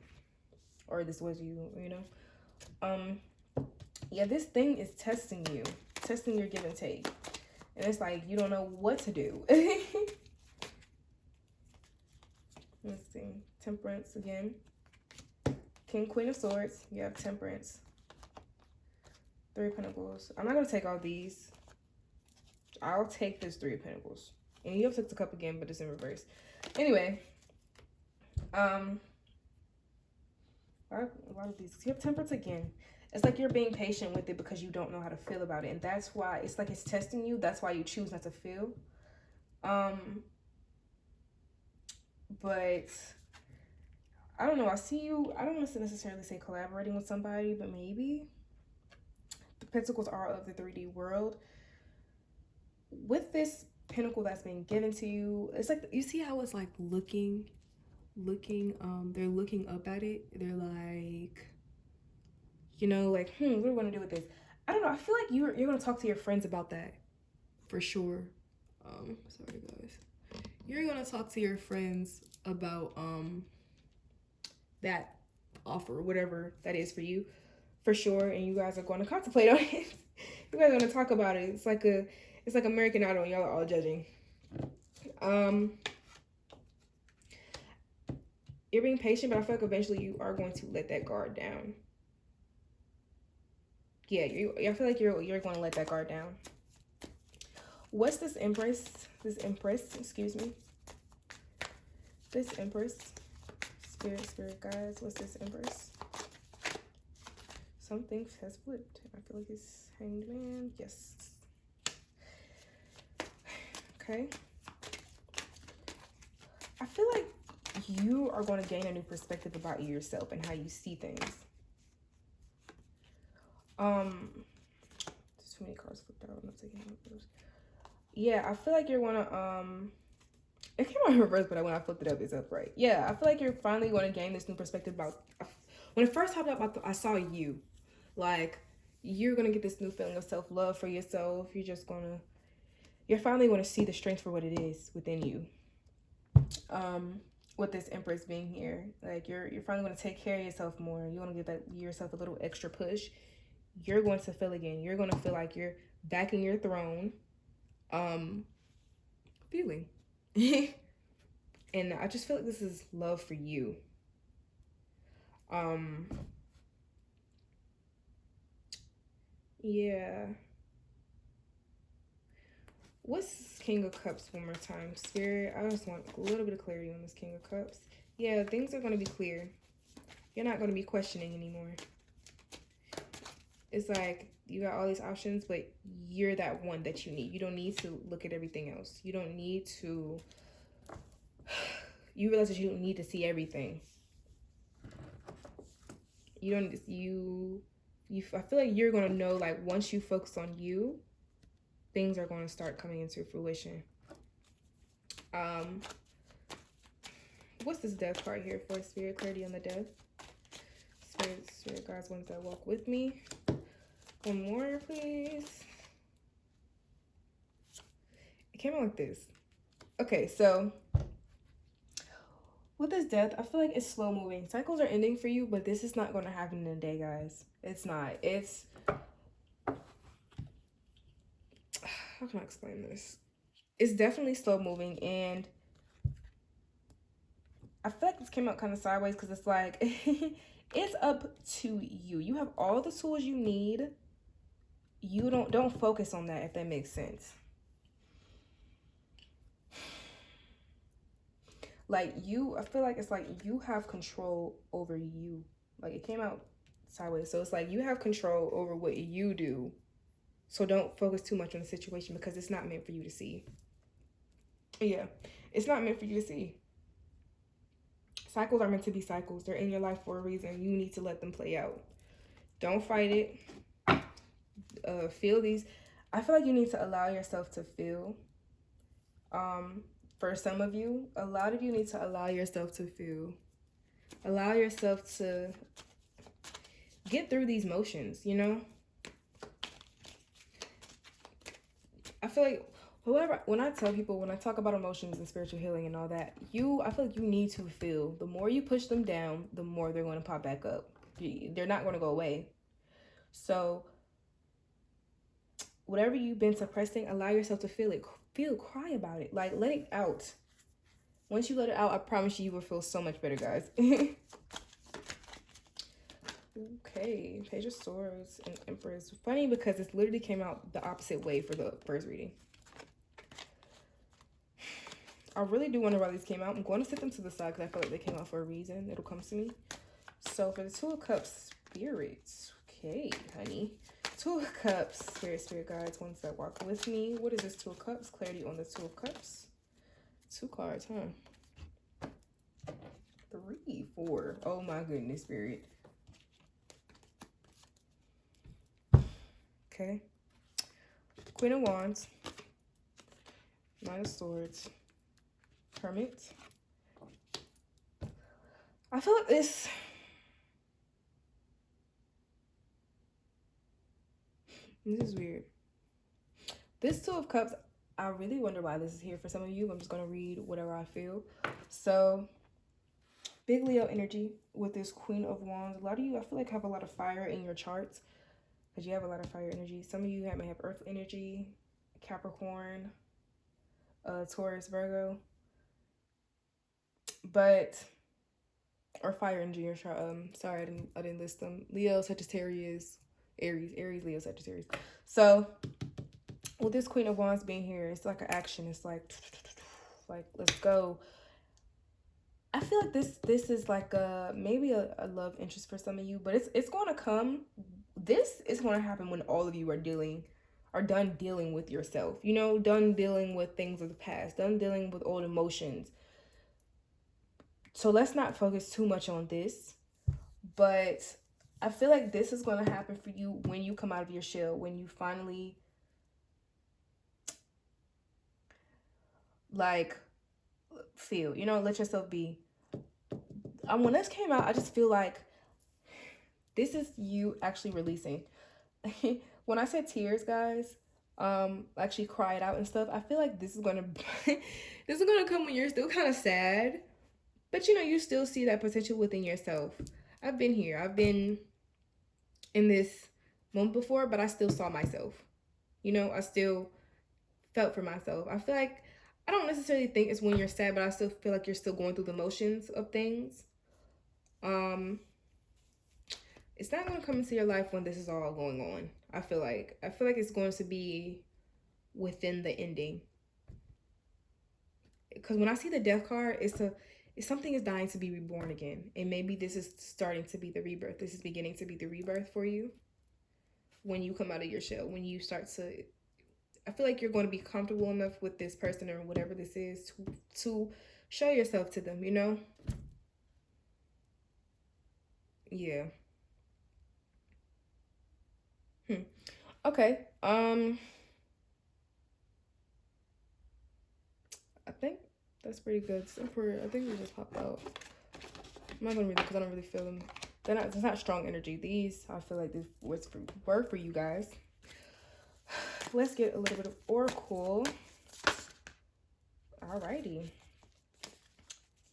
S1: Or this was you, Yeah, this thing is testing you. Testing your give and take. And it's like you don't know what to do. Let's see. Temperance again. King, Queen of Swords. You have Temperance. Three of Pentacles. I'm not going to take all these. I'll take this Three of Pentacles. And you have to take the cup again, but it's in reverse. Anyway. Why do these? You have Temperance again. It's like you're being patient with it because you don't know how to feel about it. And that's why it's like it's testing you. That's why you choose not to feel. But I don't know. I see you. I don't want to necessarily say collaborating with somebody, but maybe. The Pentacles are of the 3D world. With this Pentacle that's been given to you, it's like, you see how it's like looking, they're looking up at it. They're like, you know, like, what are we going to do with this? I don't know. I feel like you're going to talk to your friends about that. For sure. Sorry guys. You're going to talk to your friends about, that offer, whatever that is for you. For sure. And you guys are going to contemplate on it. You guys are going to talk about it. It's like American Idol and y'all are all judging. You're being patient, but I feel like eventually you are going to let that guard down. Yeah, I feel like you're going to let that guard down. What's this Empress? Excuse me. This Empress. Spirit guys, what's this Empress? Something has flipped. I feel like it's Hanged Man. Yes. Okay. I feel like you are going to gain a new perspective about yourself and how you see things. There's too many cards flipped out. I'm not taking those. Yeah, I feel like you're going to, it came out in reverse, but when I flipped it up, it's upright. Yeah, I feel like you're finally going to gain this new perspective about, when it first popped up, I saw you. Like, you're going to get this new feeling of self-love for yourself. You're finally going to see the strength for what it is within you. With this Empress being here, like you're finally going to take care of yourself more. You're going to give yourself a little extra push. You're going to feel again. You're going to feel like you're back in your throne. Feeling. And I just feel like this is love for you. Yeah. What's King of Cups one more time? Spirit, I just want a little bit of clarity on this King of Cups. Yeah, things are going to be clear. You're not going to be questioning anymore. It's like you got all these options, but you're that one that you need. You don't need to look at everything else. You don't need to... You realize that you don't need to see everything. You don't... I feel like you're going to know, like, once you focus on you, things are going to start coming into fruition. What's this Death card here for? Spirit, clarity on the Death. Spirit guides, ones that walk with me. One more, please. It came out like this. Okay, so with this Death, I feel like it's slow moving. Cycles are ending for you, but this is not going to happen in a day, guys. It's not. It's... How can I explain this? It's definitely slow moving, and I feel like this came out kind of sideways because it's like it's up to you. You have all the tools you need. You don't focus on that, if that makes sense. Like I feel like it's like you have control over you. Like it came out sideways, so it's like you have control over what you do. So don't focus too much on the situation because it's not meant for you to see. Yeah, it's not meant for you to see. Cycles are meant to be cycles. They're in your life for a reason. You need to let them play out. Don't fight it. Feel these. I feel like you need to allow yourself to feel. For some of you, a lot of you need to allow yourself to feel. Allow yourself to get through these motions, you know? I feel like when I tell people, when I talk about emotions and spiritual healing and all that, I feel like you need to feel. The more you push them down, the more they're going to pop back up. They're not going to go away. So whatever you've been suppressing, allow yourself to feel it. Cry about it. Like, let it out. Once you let it out, I promise you will feel so much better, guys. Okay, Page of Swords and Empress. Funny because this literally came out the opposite way for the first reading. I really do wonder why these came out. I'm going to set them to the side because I feel like they came out for a reason. It'll come to me. So for the Two of Cups, spirits. Okay, honey. Two of Cups, spirit guides, ones that walk with me. What is this Two of Cups? Clarity on the Two of Cups. 2 cards, huh? 3, 4. Oh my goodness, spirit. Okay. Queen of Wands. Nine of Swords. Hermit. I feel like this is weird. This Two of Cups, I really wonder why this is here for some of you. I'm just going to read whatever I feel. So, big Leo energy with this Queen of Wands. A lot of you, I feel like, have a lot of fire in your charts. Because you have a lot of fire energy. Some of you may have Earth energy, Capricorn, Taurus, Virgo. But, or fire energy in your chart. Sorry, I didn't list them. Leo, Sagittarius, Aries, Leo, Sagittarius. So, with this Queen of Wands being here, it's like an action. It's like let's go. I feel like this is like maybe a love interest for some of you, but it's going to come. This is going to happen when all of you are done dealing with yourself. You know, done dealing with things of the past, done dealing with old emotions. So let's not focus too much on this, but I feel like this is going to happen for you when you come out of your shell, when you finally like feel, you know, let yourself be. When this came out, I just feel like this is you actually releasing. When I said tears, guys, actually cry it out and stuff, I feel like this is gonna this is gonna come when you're still kind of sad, but you know, you still see that potential within yourself. I've been here, I've been in this moment before, but I still saw myself. You know, I still felt for myself. I feel like I don't necessarily think it's when you're sad, but I still feel like you're still going through the motions of things. It's not going to come into your life when this is all going on. I feel like it's going to be within the ending. Because when I see the Death card, it's something is dying to be reborn again. And maybe this is starting to be the rebirth. This is beginning to be the rebirth for you. When you come out of your shell, when you start to, I feel like you're going to be comfortable enough with this person or whatever this is to show yourself to them, you know? Yeah. Okay. I think that's pretty good. I think we just popped out. I'm not gonna read it because I don't really feel them. It's not strong energy. These, I feel like this work for you guys. Let's get a little bit of Oracle. Alrighty.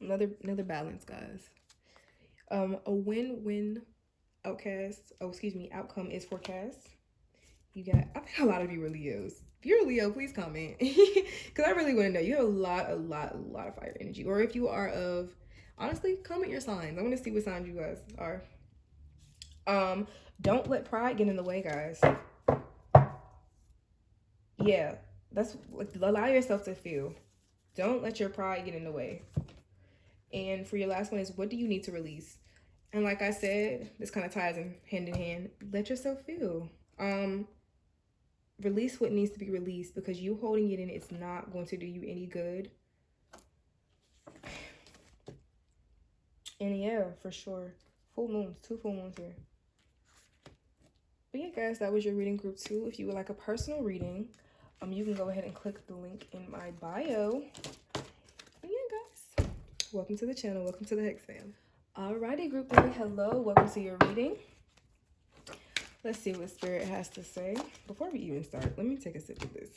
S1: Another balance, guys. A win-win outcome is forecast. You got, I think a lot of you are Leos. If you're a Leo, please comment. Because I really want to know. You have a lot of fire energy. Or if you are of, honestly, comment your signs. I want to see what signs you guys are. Don't let pride get in the way, guys. Yeah, that's like, allow yourself to feel. Don't let your pride get in the way. And for your last one is, what do you need to release? And like I said, this kind of ties in hand. Let yourself feel. Release what needs to be released, because you holding it in, it's not going to do you any good. And yeah, for sure. Full moons, 2 full moons here. But yeah, guys, that was your reading group 2. If you would like a personal reading, you can go ahead and click the link in my bio. But yeah, guys, welcome to the channel. Welcome to the Hex Fam. Alrighty, group 3, hello. Welcome to your reading. Let's see what Spirit has to say. Before we even start, let me take a sip of this.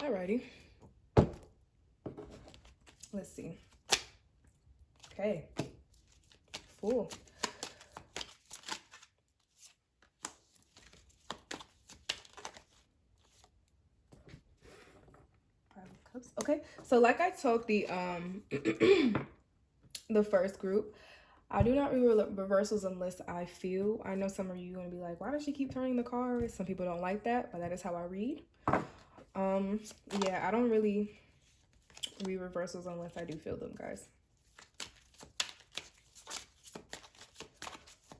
S1: Alrighty. Let's see. Okay. Full. 5 of Cups. Okay, so like I told the the first group, I do not read reversals unless I feel. I know some of you are gonna be like, why does she keep turning the cards? Some people don't like that, but that is how I read. Yeah, I don't really read reversals unless I do feel them, guys.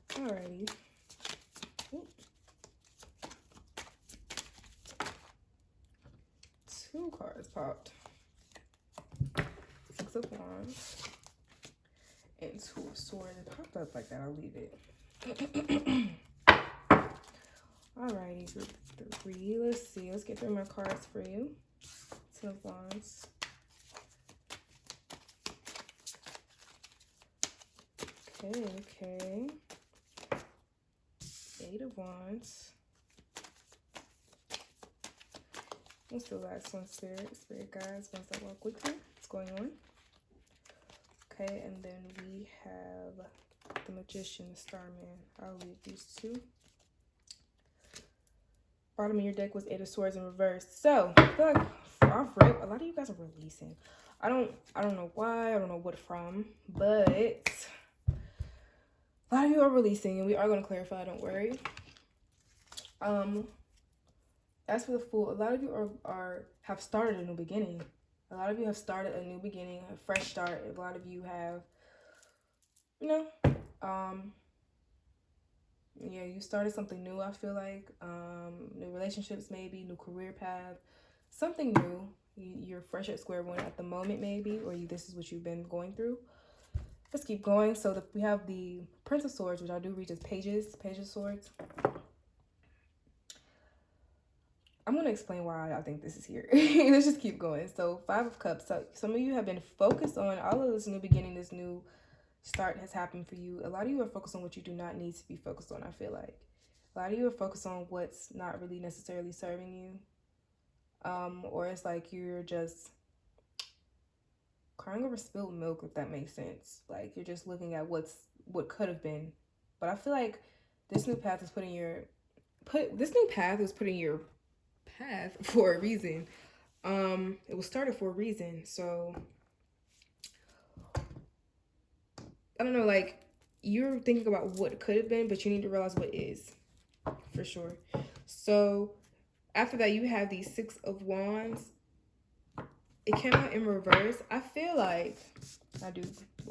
S1: Alrighty. Ooh. 2 cards popped. 6 of Wands and 2 of Swords. It popped up like that. I'll leave it. Alrighty, group 3. Let's see. Let's get through my cards for you. 2 of Wands. Okay. 8 of Wands. What's the last one, Spirit? Spirit guides, ones that walk quickly. What's going on? Okay, and then we have the Magician, the Starman. I'll leave these 2. Bottom of your deck was 8 of Swords in reverse. So, I feel like off rip, a lot of you guys are releasing. I don't know why, I don't know what from, but a lot of you are releasing, and we are going to clarify, don't worry. As for the Fool, a lot of you have started a new beginning. A lot of you have started a new beginning, a fresh start. A lot of you have, you know, yeah, you started something new, I feel like. New relationships, maybe, new career path, something new. You're fresh at square one at the moment, maybe, or this is what you've been going through. Let's keep going. So we have the Prince of Swords, which I do read as Page of Swords. I'm going to explain why I think this is here. Let's just keep going. So 5 of Cups. So some of you have been focused on all of this new beginning, this new start has happened for you. A lot of you are focused on what you do not need to be focused on, I feel like. A lot of you are focused on what's not really necessarily serving you. Or it's like you're just crying over spilled milk, if that makes sense. Like you're just looking at what could have been. But I feel like this new path is putting your path for a reason. It was started for a reason. So I don't know, like you're thinking about what could have been, but you need to realize what is, for sure. So after that, you have these 6 of Wands. It came out in reverse. I feel like I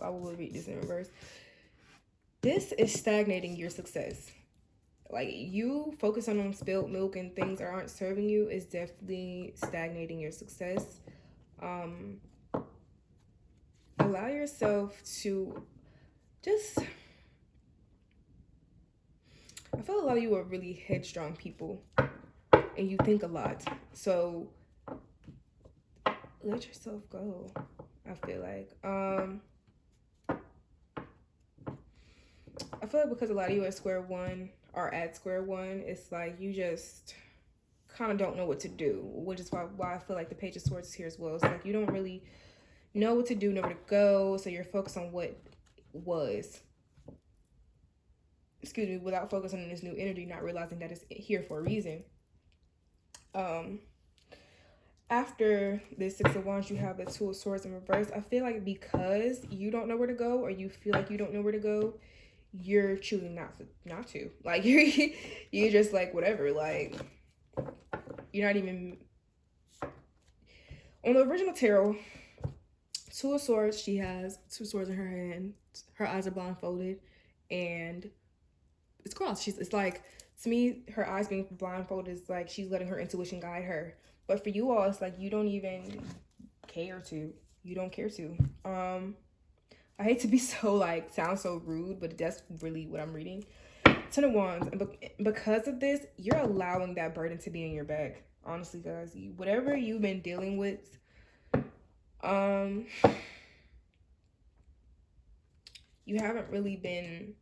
S1: will read this in reverse. This is stagnating your success. Like you focusing on spilled milk and things that aren't serving you is definitely stagnating your success. Allow yourself to just, I feel a lot of you are really headstrong people and you think a lot. So let yourself go, I feel like. I feel like because a lot of you are at square one, it's like you just kind of don't know what to do, which is why I feel like the Page of Swords is here as well. It's like you don't really know what to do, nowhere to go, so you're focused on what was. Excuse me, without focusing on this new energy, not realizing that it's here for a reason. After this 6 of Wands, you have the 2 of Swords in reverse. I feel like because you don't know where to go, or you feel like you don't know where to go, you're choosing not to. Like you're just like whatever. Like you're not even on the original tarot. 2 of Swords. She has 2 swords in her hand. Her eyes are blindfolded, and it's crossed. It's like, to me, her eyes being blindfolded is like she's letting her intuition guide her. But for you all, it's like you don't even care to. You don't care to. I hate to be so like sound so rude, but that's really what I'm reading. 10 of Wands, and because of this, you're allowing that burden to be in your back. Honestly, guys, whatever you've been dealing with, you haven't really been.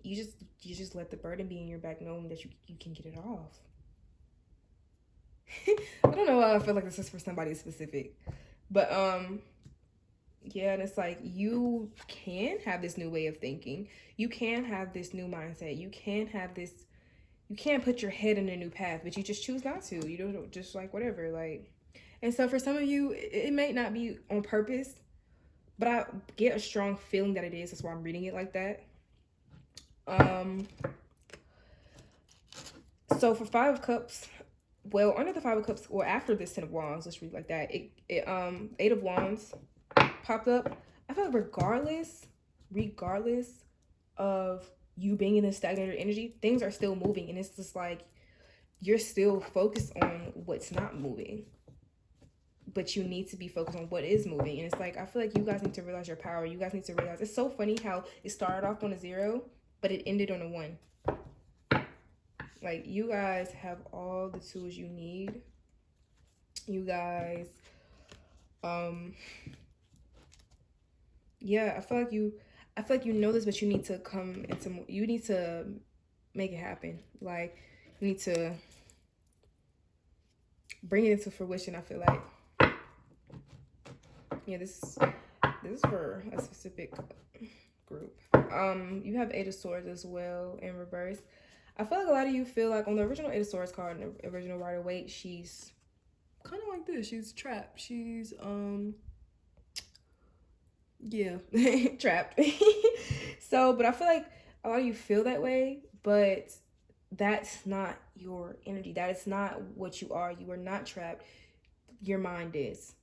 S1: You just let the burden be in your back, knowing that you can get it off. I don't know why I feel like this is for somebody specific, but yeah, and it's like you can have this new way of thinking. You can have this new mindset. You can you can't put your head in a new path, but you just choose not to. You don't, just like whatever, like. And so for some of you, it may not be on purpose, but I get a strong feeling that it is. That's why I'm reading it like that. So for Five of Cups, well, under the Five of Cups, or after this Ten of Wands, let's read like that. Eight of Wands popped up. I feel like regardless of you being in this stagnated energy, things are still moving, and it's just like you're still focused on what's not moving, but you need to be focused on what is moving. And it's like, I feel like you guys need to realize your power. You guys need to realize, it's so funny how it started off on a 0, but it ended on a 1. Like, you guys have all the tools you need. You guys, yeah, I feel like you know this, but you need to you need to make it happen. Like, you need to bring it into fruition, I feel like. Yeah, this is for a specific group. You have Eight of Swords as well in reverse. I feel like a lot of you feel like on the original Eight of Swords card, and the original Rider-Waite, she's kind of like this. She's trapped. She's yeah, trapped. So, but I feel like a lot of you feel that way, but that's not your energy. That is not what you are. You are not trapped. Your mind is.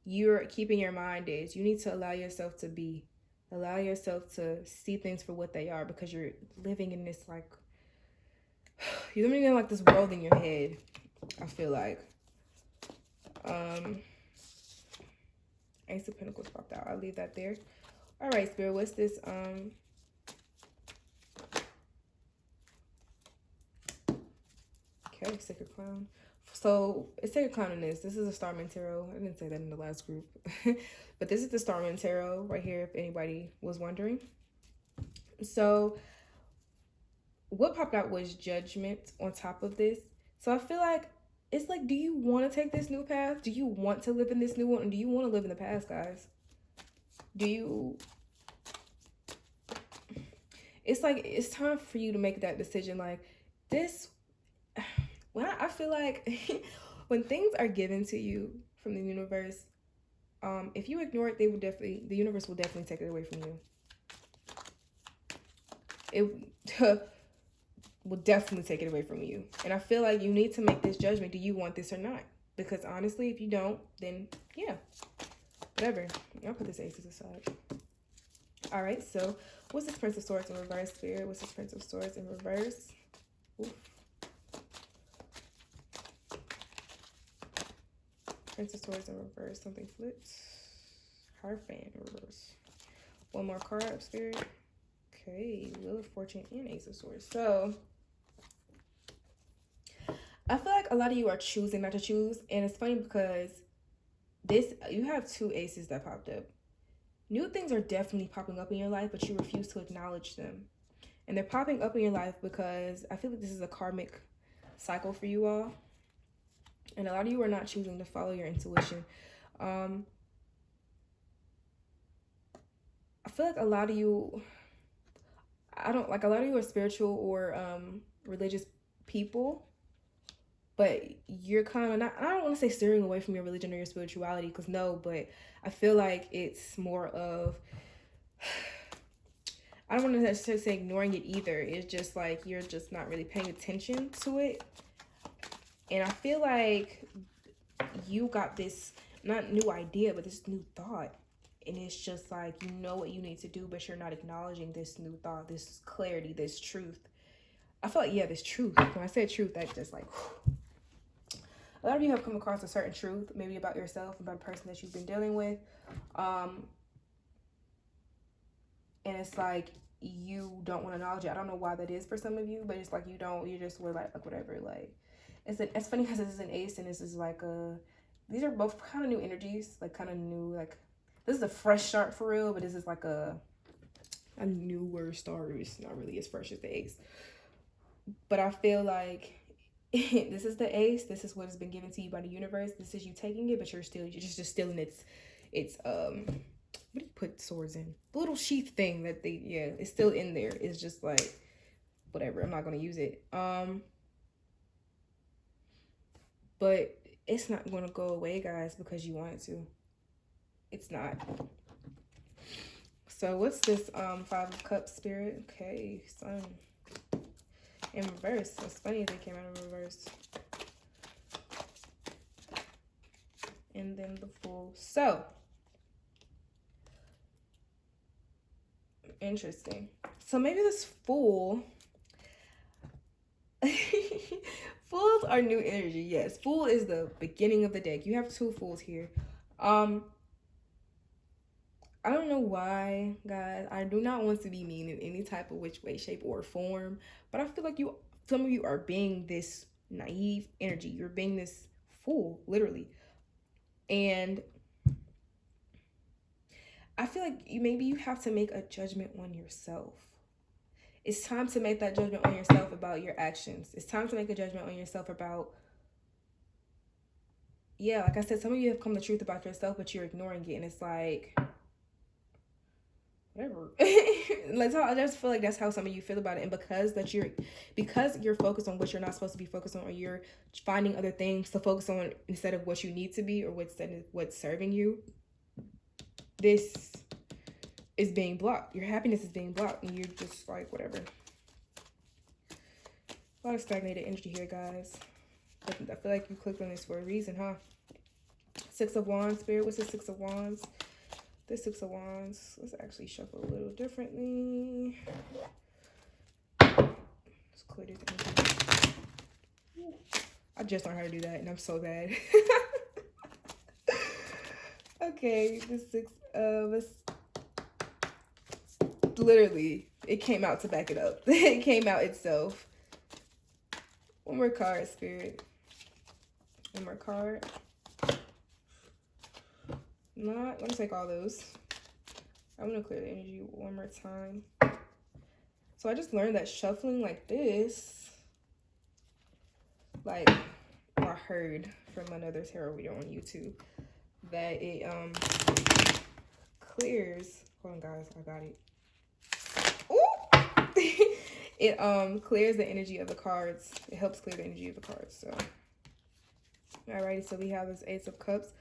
S1: You're keeping your mind is. You need to allow yourself to be. Allow yourself to see things for what they are, because you're living in this, like, you're living in like this world in your head, I feel like. Ace of Pentacles popped out. I'll leave that there. All right, Spirit, what's this? Okay, Sacred Clown. So it's Sacred Clown in this. This is a Starman Tarot. I didn't say that in the last group. But this is the Starman Tarot right here, if anybody was wondering. So what popped out was Judgment on top of this. So I feel like it's like, do you want to take this new path? Do you want to live in this new one? Or do you want to live in the past, guys? Do you... It's like, it's time for you to make that decision. Like, this... When I feel like when things are given to you from the universe, if you ignore it, the universe will definitely take it away from you. It will definitely take it away from you. And I feel like you need to make this judgment. Do you want this or not? Because honestly, if you don't, then yeah, whatever. I'll put this aces aside. All right, so what's this Prince of Swords in reverse, Spirit? What's this Prince of Swords in reverse? Oof. Prince of Swords in reverse. Something flipped. Hierophant in reverse. One more card, Spirit. Okay, Wheel of Fortune and Ace of Swords. So I feel like a lot of you are choosing not to choose, and it's funny because you have 2 aces that popped up. New things are definitely popping up in your life, but you refuse to acknowledge them. And they're popping up in your life because I feel like this is a karmic cycle for you all. And a lot of you are not choosing to follow your intuition. I feel like a lot of you, a lot of you are spiritual or religious people, but you're kind of not, I don't want to say steering away from your religion or your spirituality, because no, but I feel like it's more of, I don't want to necessarily say ignoring it either. It's just like you're just not really paying attention to it. And I feel like you got this, not new idea, but this new thought. And it's just like, you know what you need to do, but you're not acknowledging this new thought, this clarity, this truth. I feel like, yeah, this truth. When I say truth, that's just like, whew. A lot of you have come across a certain truth, maybe about yourself, about a person that you've been dealing with. And it's like, you don't want to acknowledge it. I don't know why that is for some of you, but it's like you don't, you just were like whatever. Like, it's funny because this is an ace and this is like these are both kind of new energies, like kind of new, like this is a fresh start for real, but this is like a newer start. It's not really as fresh as the ace. But I feel like this is the ace. This is what has been given to you by the universe. This is you taking it, but you're just still in its what do you put swords in? The little sheath thing that it's still in there. It's just like, whatever, I'm not going to use it. But it's not going to go away, guys, because you want it to. It's not. So what's this 5 of Cups spirit? Okay, Sun in reverse. It's funny they came out in reverse. And then the Fool. So interesting. So maybe this Fool. Fools are new energy. Yes, Fool is the beginning of the deck. You have 2 Fools here. I don't know why, guys. I do not want to be mean in any type of which way, shape, or form. But I feel like some of you are being this naive energy. You're being this fool, literally. And I feel like maybe you have to make a judgment on yourself. It's time to make that judgment on yourself about your actions. It's time to make a judgment on yourself about, yeah, like I said, some of you have come to truth about yourself, but you're ignoring it. And it's like, whatever. I just feel like that's how some of you feel about it. And because you're focused on what you're not supposed to be focused on, or you're finding other things to focus on instead of what you need to be or what's serving you, this is being blocked. Your happiness is being blocked, and you're just like, whatever. A lot of stagnated energy here, guys. I feel like you clicked on this for a reason, huh? 6 of Wands, Spirit. What's the 6 of Wands? The 6 of Wands. Let's actually shuffle a little differently. Let's clear this energy. I just learned how to do that, and I'm so bad. Okay, the 6 of... Literally, it came out to back it up. It came out itself. One more card, Spirit. One more card. Not gonna take all those. I'm gonna clear the energy one more time. So I just learned that shuffling like this, like, I heard from another tarot video on YouTube that it clears. Hold on, guys, I got it. Ooh! It clears the energy of the cards. It helps clear the energy of the cards. So, alrighty. So we have this Ace of Cups.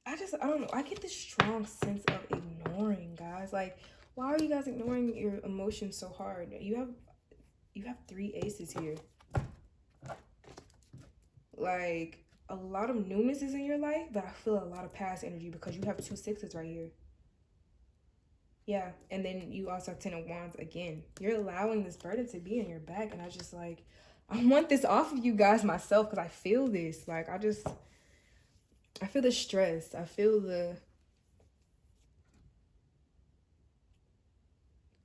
S1: I don't know. I get this strong sense of ignoring, guys. Like, why are you guys ignoring your emotions so hard? You have 3 aces here. Like, a lot of newness is in your life, but I feel a lot of past energy because you have 2 sixes right here. Yeah, and then you also have 10 of Wands again. You're allowing this burden to be in your back, and I just, like, I want this off of you guys myself because I feel this. Like, I feel the stress. I feel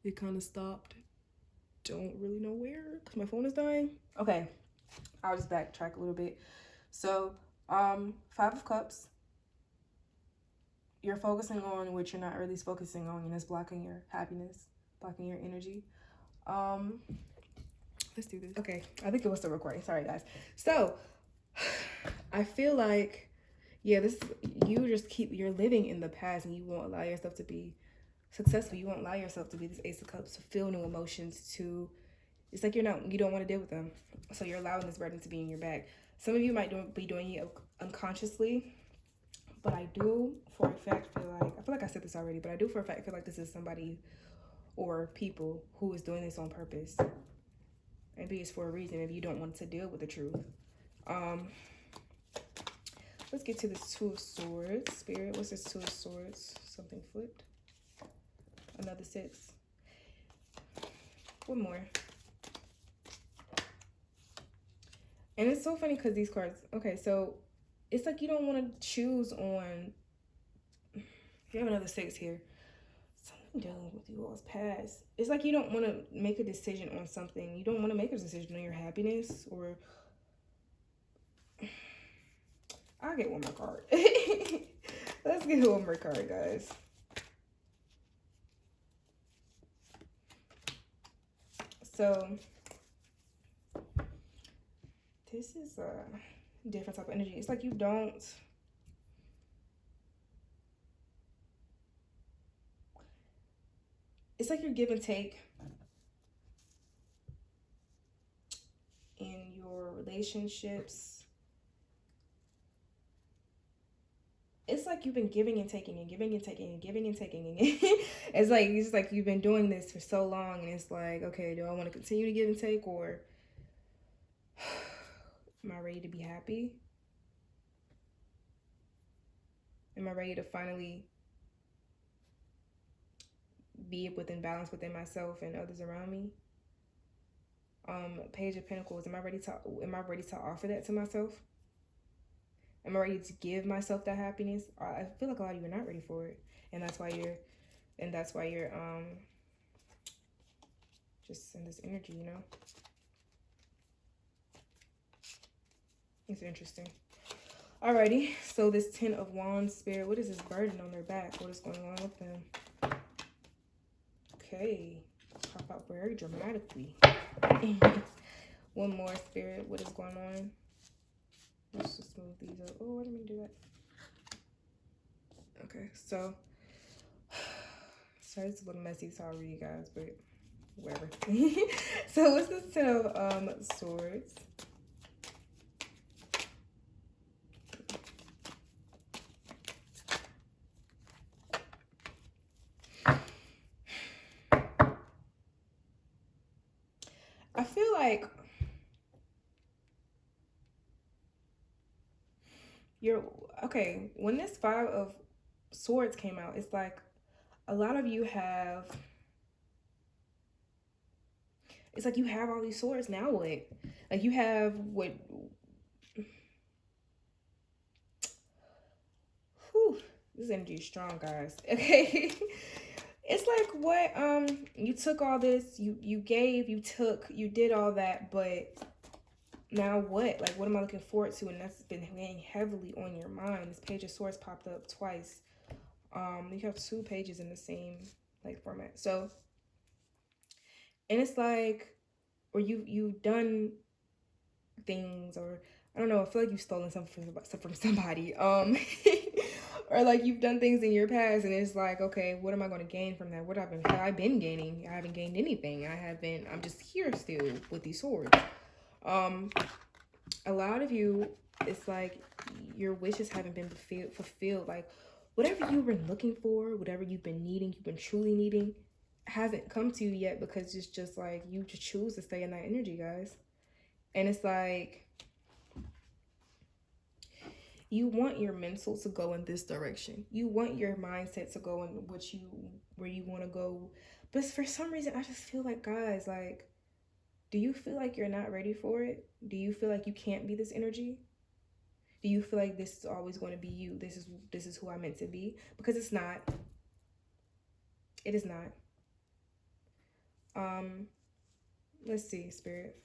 S1: it kind of stopped. Don't really know where because my phone is dying. Okay, I'll just backtrack a little bit. So, 5 of Cups. You're focusing on what you're not really focusing on, and it's blocking your happiness, blocking your energy. Let's do this. Okay, I think it was still recording. Sorry, guys. So, I feel like, yeah, you're living in the past, and you won't allow yourself to be successful. You won't allow yourself to be this Ace of Cups, to feel new emotions, it's like you don't want to deal with them. So you're allowing this burden to be in your back. Some of you might be doing it unconsciously, but I do for a fact I feel like I said this already, but I do for a fact feel like this is somebody or people who is doing this on purpose. Maybe it's for a reason if you don't want to deal with the truth. Let's get to this 2 of Swords. Spirit, what's this 2 of Swords? Something flipped. Another 6. One more. And it's so funny because these cards, okay, so it's like you don't want to choose on, you have another 6 here. Something dealing with you all's past. It's like you don't want to make a decision on something. You don't want to make a decision on your happiness, or I'll get one more card. Let's get one more card, guys. So this is a different type of energy. It's like you don't, it's like you're give and take. relationships. It's like you've been giving and taking and giving and taking and giving and taking and it's like you've been doing this for so long, and it's like, okay, do I want to continue to give and take, or am I ready to be happy? Am I ready to finally be within balance within myself and others around me? Page of Pentacles, am I ready to offer that to myself? Am I ready to give myself that happiness? I feel like a lot of you are not ready for it, and that's why you're just in this energy, you know. It's interesting. Alrighty, so this Ten of Wands spirit, what is this burden on their back? What is going on with them? Okay, pop out very dramatically. One more, spirit, what is going on? Let's just move these up. Oh, I didn't mean to do that. Okay, so sorry, it's a little messy, so I'll read you guys, but whatever. So what's this Ten of Swords? I feel like okay, when this Five of Swords came out, it's like a lot of you have, it's like you have all these swords, now what? Like you have what, whew, this energy is strong, guys. Okay. It's like, what, you took all this, you gave, you took, you did all that, but now what? Like, what am I looking forward to? And that's been weighing heavily on your mind. This Page of Swords popped up twice. You have two pages in the same like format. So, and it's like, or you've done things, or I don't know, I feel like you've stolen something from somebody. Or like you've done things in your past, and it's like, okay, what am I going to gain from that? What have I been gaining? I haven't gained anything. I'm just here still with these swords. A lot of you, it's like your wishes haven't been fulfilled. Like whatever you've been looking for, whatever you've been needing, you've been truly needing, hasn't come to you yet, because it's just like you just choose to stay in that energy, guys. And it's like you want your mental to go in this direction. You want your mindset to go in where you want to go. But for some reason, I just feel like, guys, like, do you feel like you're not ready for it? Do you feel like you can't be this energy? Do you feel like this is always going to be you? This is who I'm meant to be? Because it's not. It is not. Let's see, Spirit.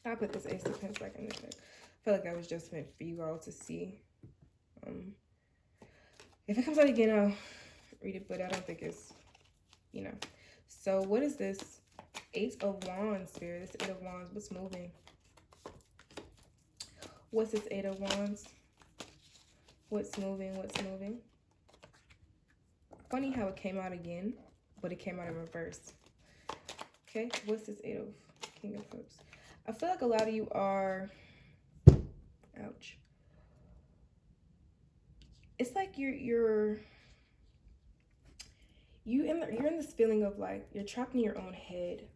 S1: I'll put this Ace of Pentacles back in the deck. I feel like that was just meant for you all to see. If it comes out again, I'll read it, but I don't think it's, you know. So what is this Eight of Wands, Spirit? This Eight of Wands, what's moving? What's this Eight of Wands? What's moving? What's moving? Funny how it came out again, but it came out in reverse. Okay, what's this Eight of King of Cups? I feel like a lot of you are, ouch. It's like you're in this feeling of like you're trapped in your own head.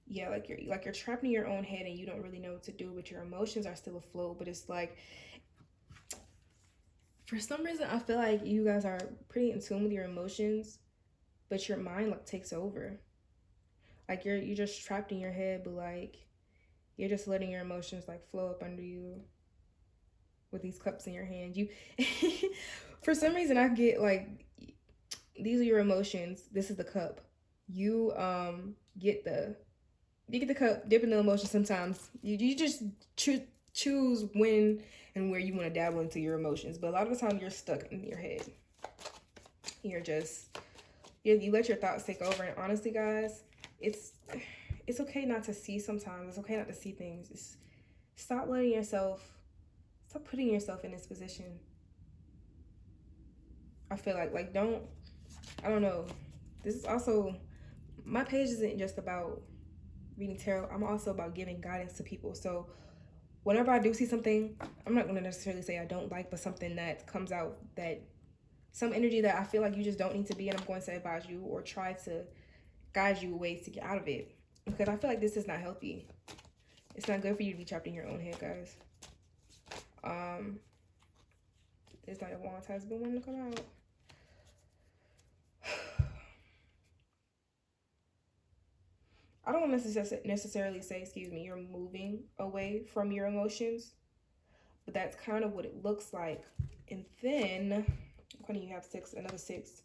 S1: Yeah, like you're trapped in your own head, and you don't really know what to do, but your emotions are still afloat. But it's like, for some reason, I feel like you guys are pretty in tune with your emotions, but your mind like takes over. Like you're just trapped in your head, but like you're just letting your emotions like flow up under you with these cups in your hand. You for some reason, I get like, these are your emotions, this is the cup. You get the cup, dip in the emotion. Sometimes you just choose when and where you want to dabble into your emotions, but a lot of the time you're stuck in your head. You're just, you let your thoughts take over. And honestly, guys, it's okay not to see sometimes. It's okay not to see things. Stop putting yourself in this position. I feel like I don't know. This is also, my page isn't just about reading tarot, I'm also about giving guidance to people. So whenever I do see something, I'm not going to necessarily say I don't like, but something that comes out, that some energy that I feel like you just don't need to be in, I'm going to advise you or try to guide you ways to get out of it. Because I feel like this is not healthy. It's not good for you to be trapped in your own head, guys. This Knight of Wands has been wanting to come out. I don't necessarily say, excuse me, you're moving away from your emotions, but that's kind of what it looks like. And then, when you have another six,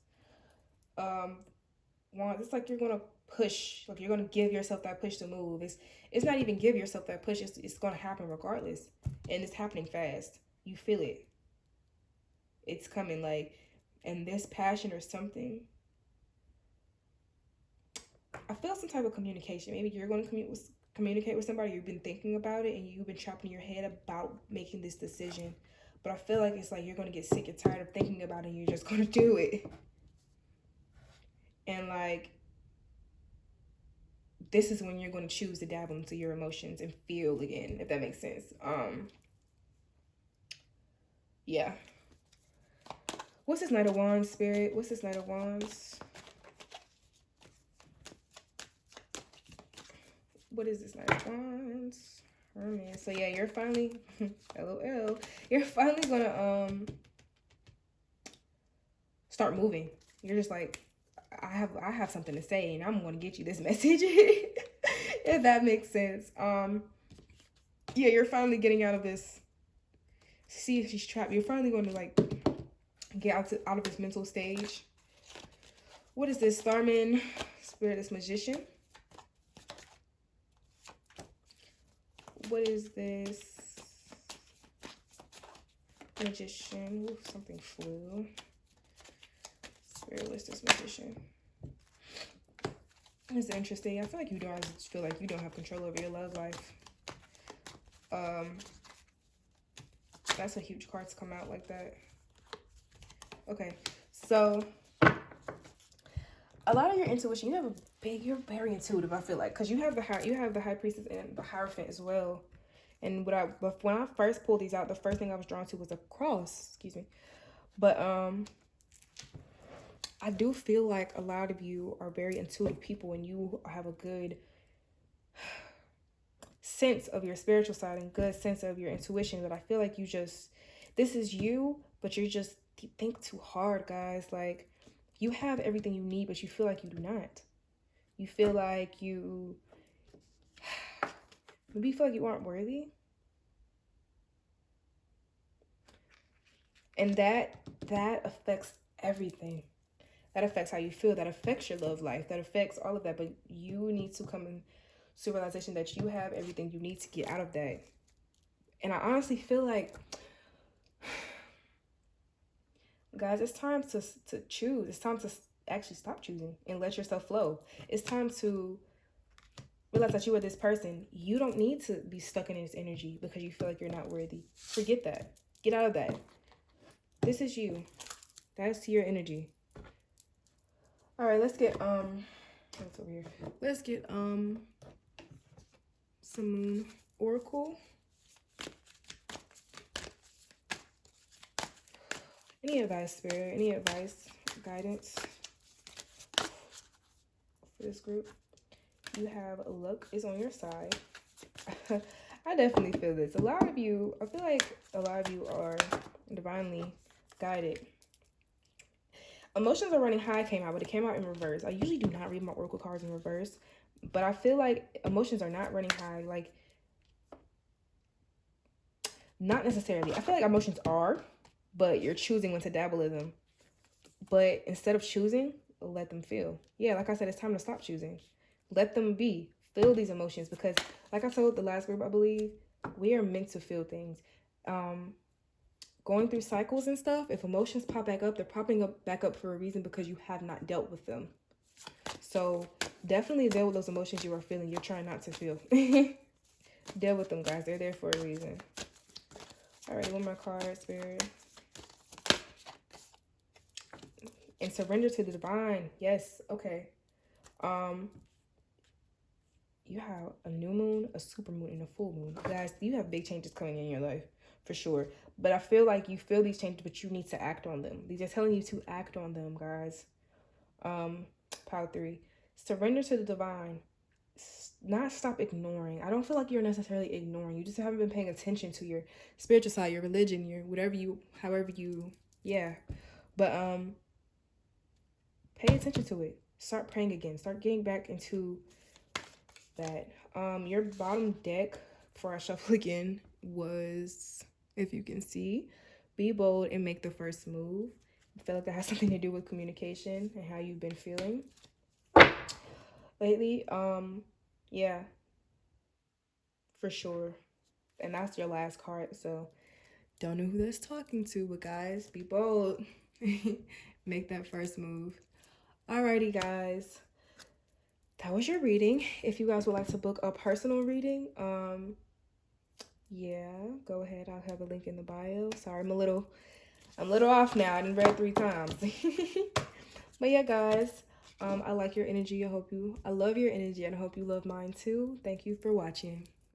S1: Wands, it's like you're gonna push, like you're gonna give yourself that push to move. It's not even give yourself that push. It's gonna happen regardless, and it's happening fast. You feel it. It's coming, like, and this passion or something. I feel some type of communication. Maybe you're going to communicate with somebody. You've been thinking about it, and you've been trapped in your head about making this decision. But I feel like it's like you're going to get sick and tired of thinking about it, and you're just going to do it. And like, this is when you're going to choose to dabble into your emotions and feel again, if that makes sense. Yeah. What's this Knight of Wands, Spirit? What's this Knight of Wands? What is this Knight of Wands? Hermit. So yeah, you're finally, LOL, you're finally gonna start moving. You're just like, I have something to say, and I'm gonna get you this message. If that makes sense. Yeah, you're finally getting out of this. See if she's trapped. You're finally going to like get out of this mental stage. What is this? Starman, Spirit, this Magician. What is this? Magician. Ooh, something flew. Spirit, what's this Magician? It's interesting. I feel like you don't feel like you don't have control over your love life. That's a huge card to come out like that. Okay, so a lot of your intuition, you're very intuitive, I feel like, because you have the High Priestess and the Hierophant as well. And when I first pulled these out, the first thing I was drawn to was a cross, excuse me. But I do feel like a lot of you are very intuitive people, and you have a good sense of your spiritual side and good sense of your intuition. But I feel like this is you, but you think too hard, guys. Like, you have everything you need, but you feel like you do not. You feel like maybe you feel like you aren't worthy. And that affects everything. That affects how you feel. That affects your love life. That affects all of that. But you need to come into realization that you have everything you need to get out of that. And I honestly feel like, guys, it's time to choose. It's time to actually stop choosing and let yourself flow. It's time to realize that you are this person. You don't need to be stuck in this energy because you feel like you're not worthy. Forget that. Get out of that. This is you. That's your energy. All right, let's get what's over here? Let's get some Moon Oracle. Any advice, Spirit? Any advice, guidance for this group? You have luck is on your side. I definitely feel this. I feel like a lot of you are divinely guided. Emotions are running high came out, but it came out in reverse. I usually do not read my oracle cards in reverse, but I feel like emotions are not running high. Like, not necessarily. I feel like emotions are, but you're choosing when to dabble in them. But instead of choosing, let them feel. Yeah, like I said, it's time to stop choosing. Let them be. Feel these emotions, because like I told the last group, I believe, we are meant to feel things. Going through cycles and stuff, if emotions pop back up, they're popping back up for a reason, because you have not dealt with them. So definitely deal with those emotions you are feeling. You're trying not to feel. Deal with them, guys. They're there for a reason. All right, one more card, Spirit. And surrender to the divine. Yes. Okay. you have a new moon, a super moon, and a full moon. Guys, you have big changes coming in your life for sure. But I feel like you feel these changes, but you need to act on them. These are telling you to act on them, guys. Pile 3. Surrender to the divine. Not stop ignoring. I don't feel like you're necessarily ignoring. You just haven't been paying attention to your spiritual side, your religion, your whatever you, however you, yeah. But pay attention to it. Start praying again. Start getting back into that. Your bottom deck before I shuffle again was, if you can see, be bold and make the first move. I feel like that has something to do with communication and how you've been feeling lately. Yeah, for sure. And that's your last card, so don't know who that's talking to, but guys, be bold. Make that first move. Alrighty, guys. That was your reading. If you guys would like to book a personal reading, yeah, go ahead. I'll have a link in the bio. Sorry, I'm a little off now. I didn't read 3 times. But yeah, guys, I like your energy. I love your energy, and I hope you love mine too. Thank you for watching.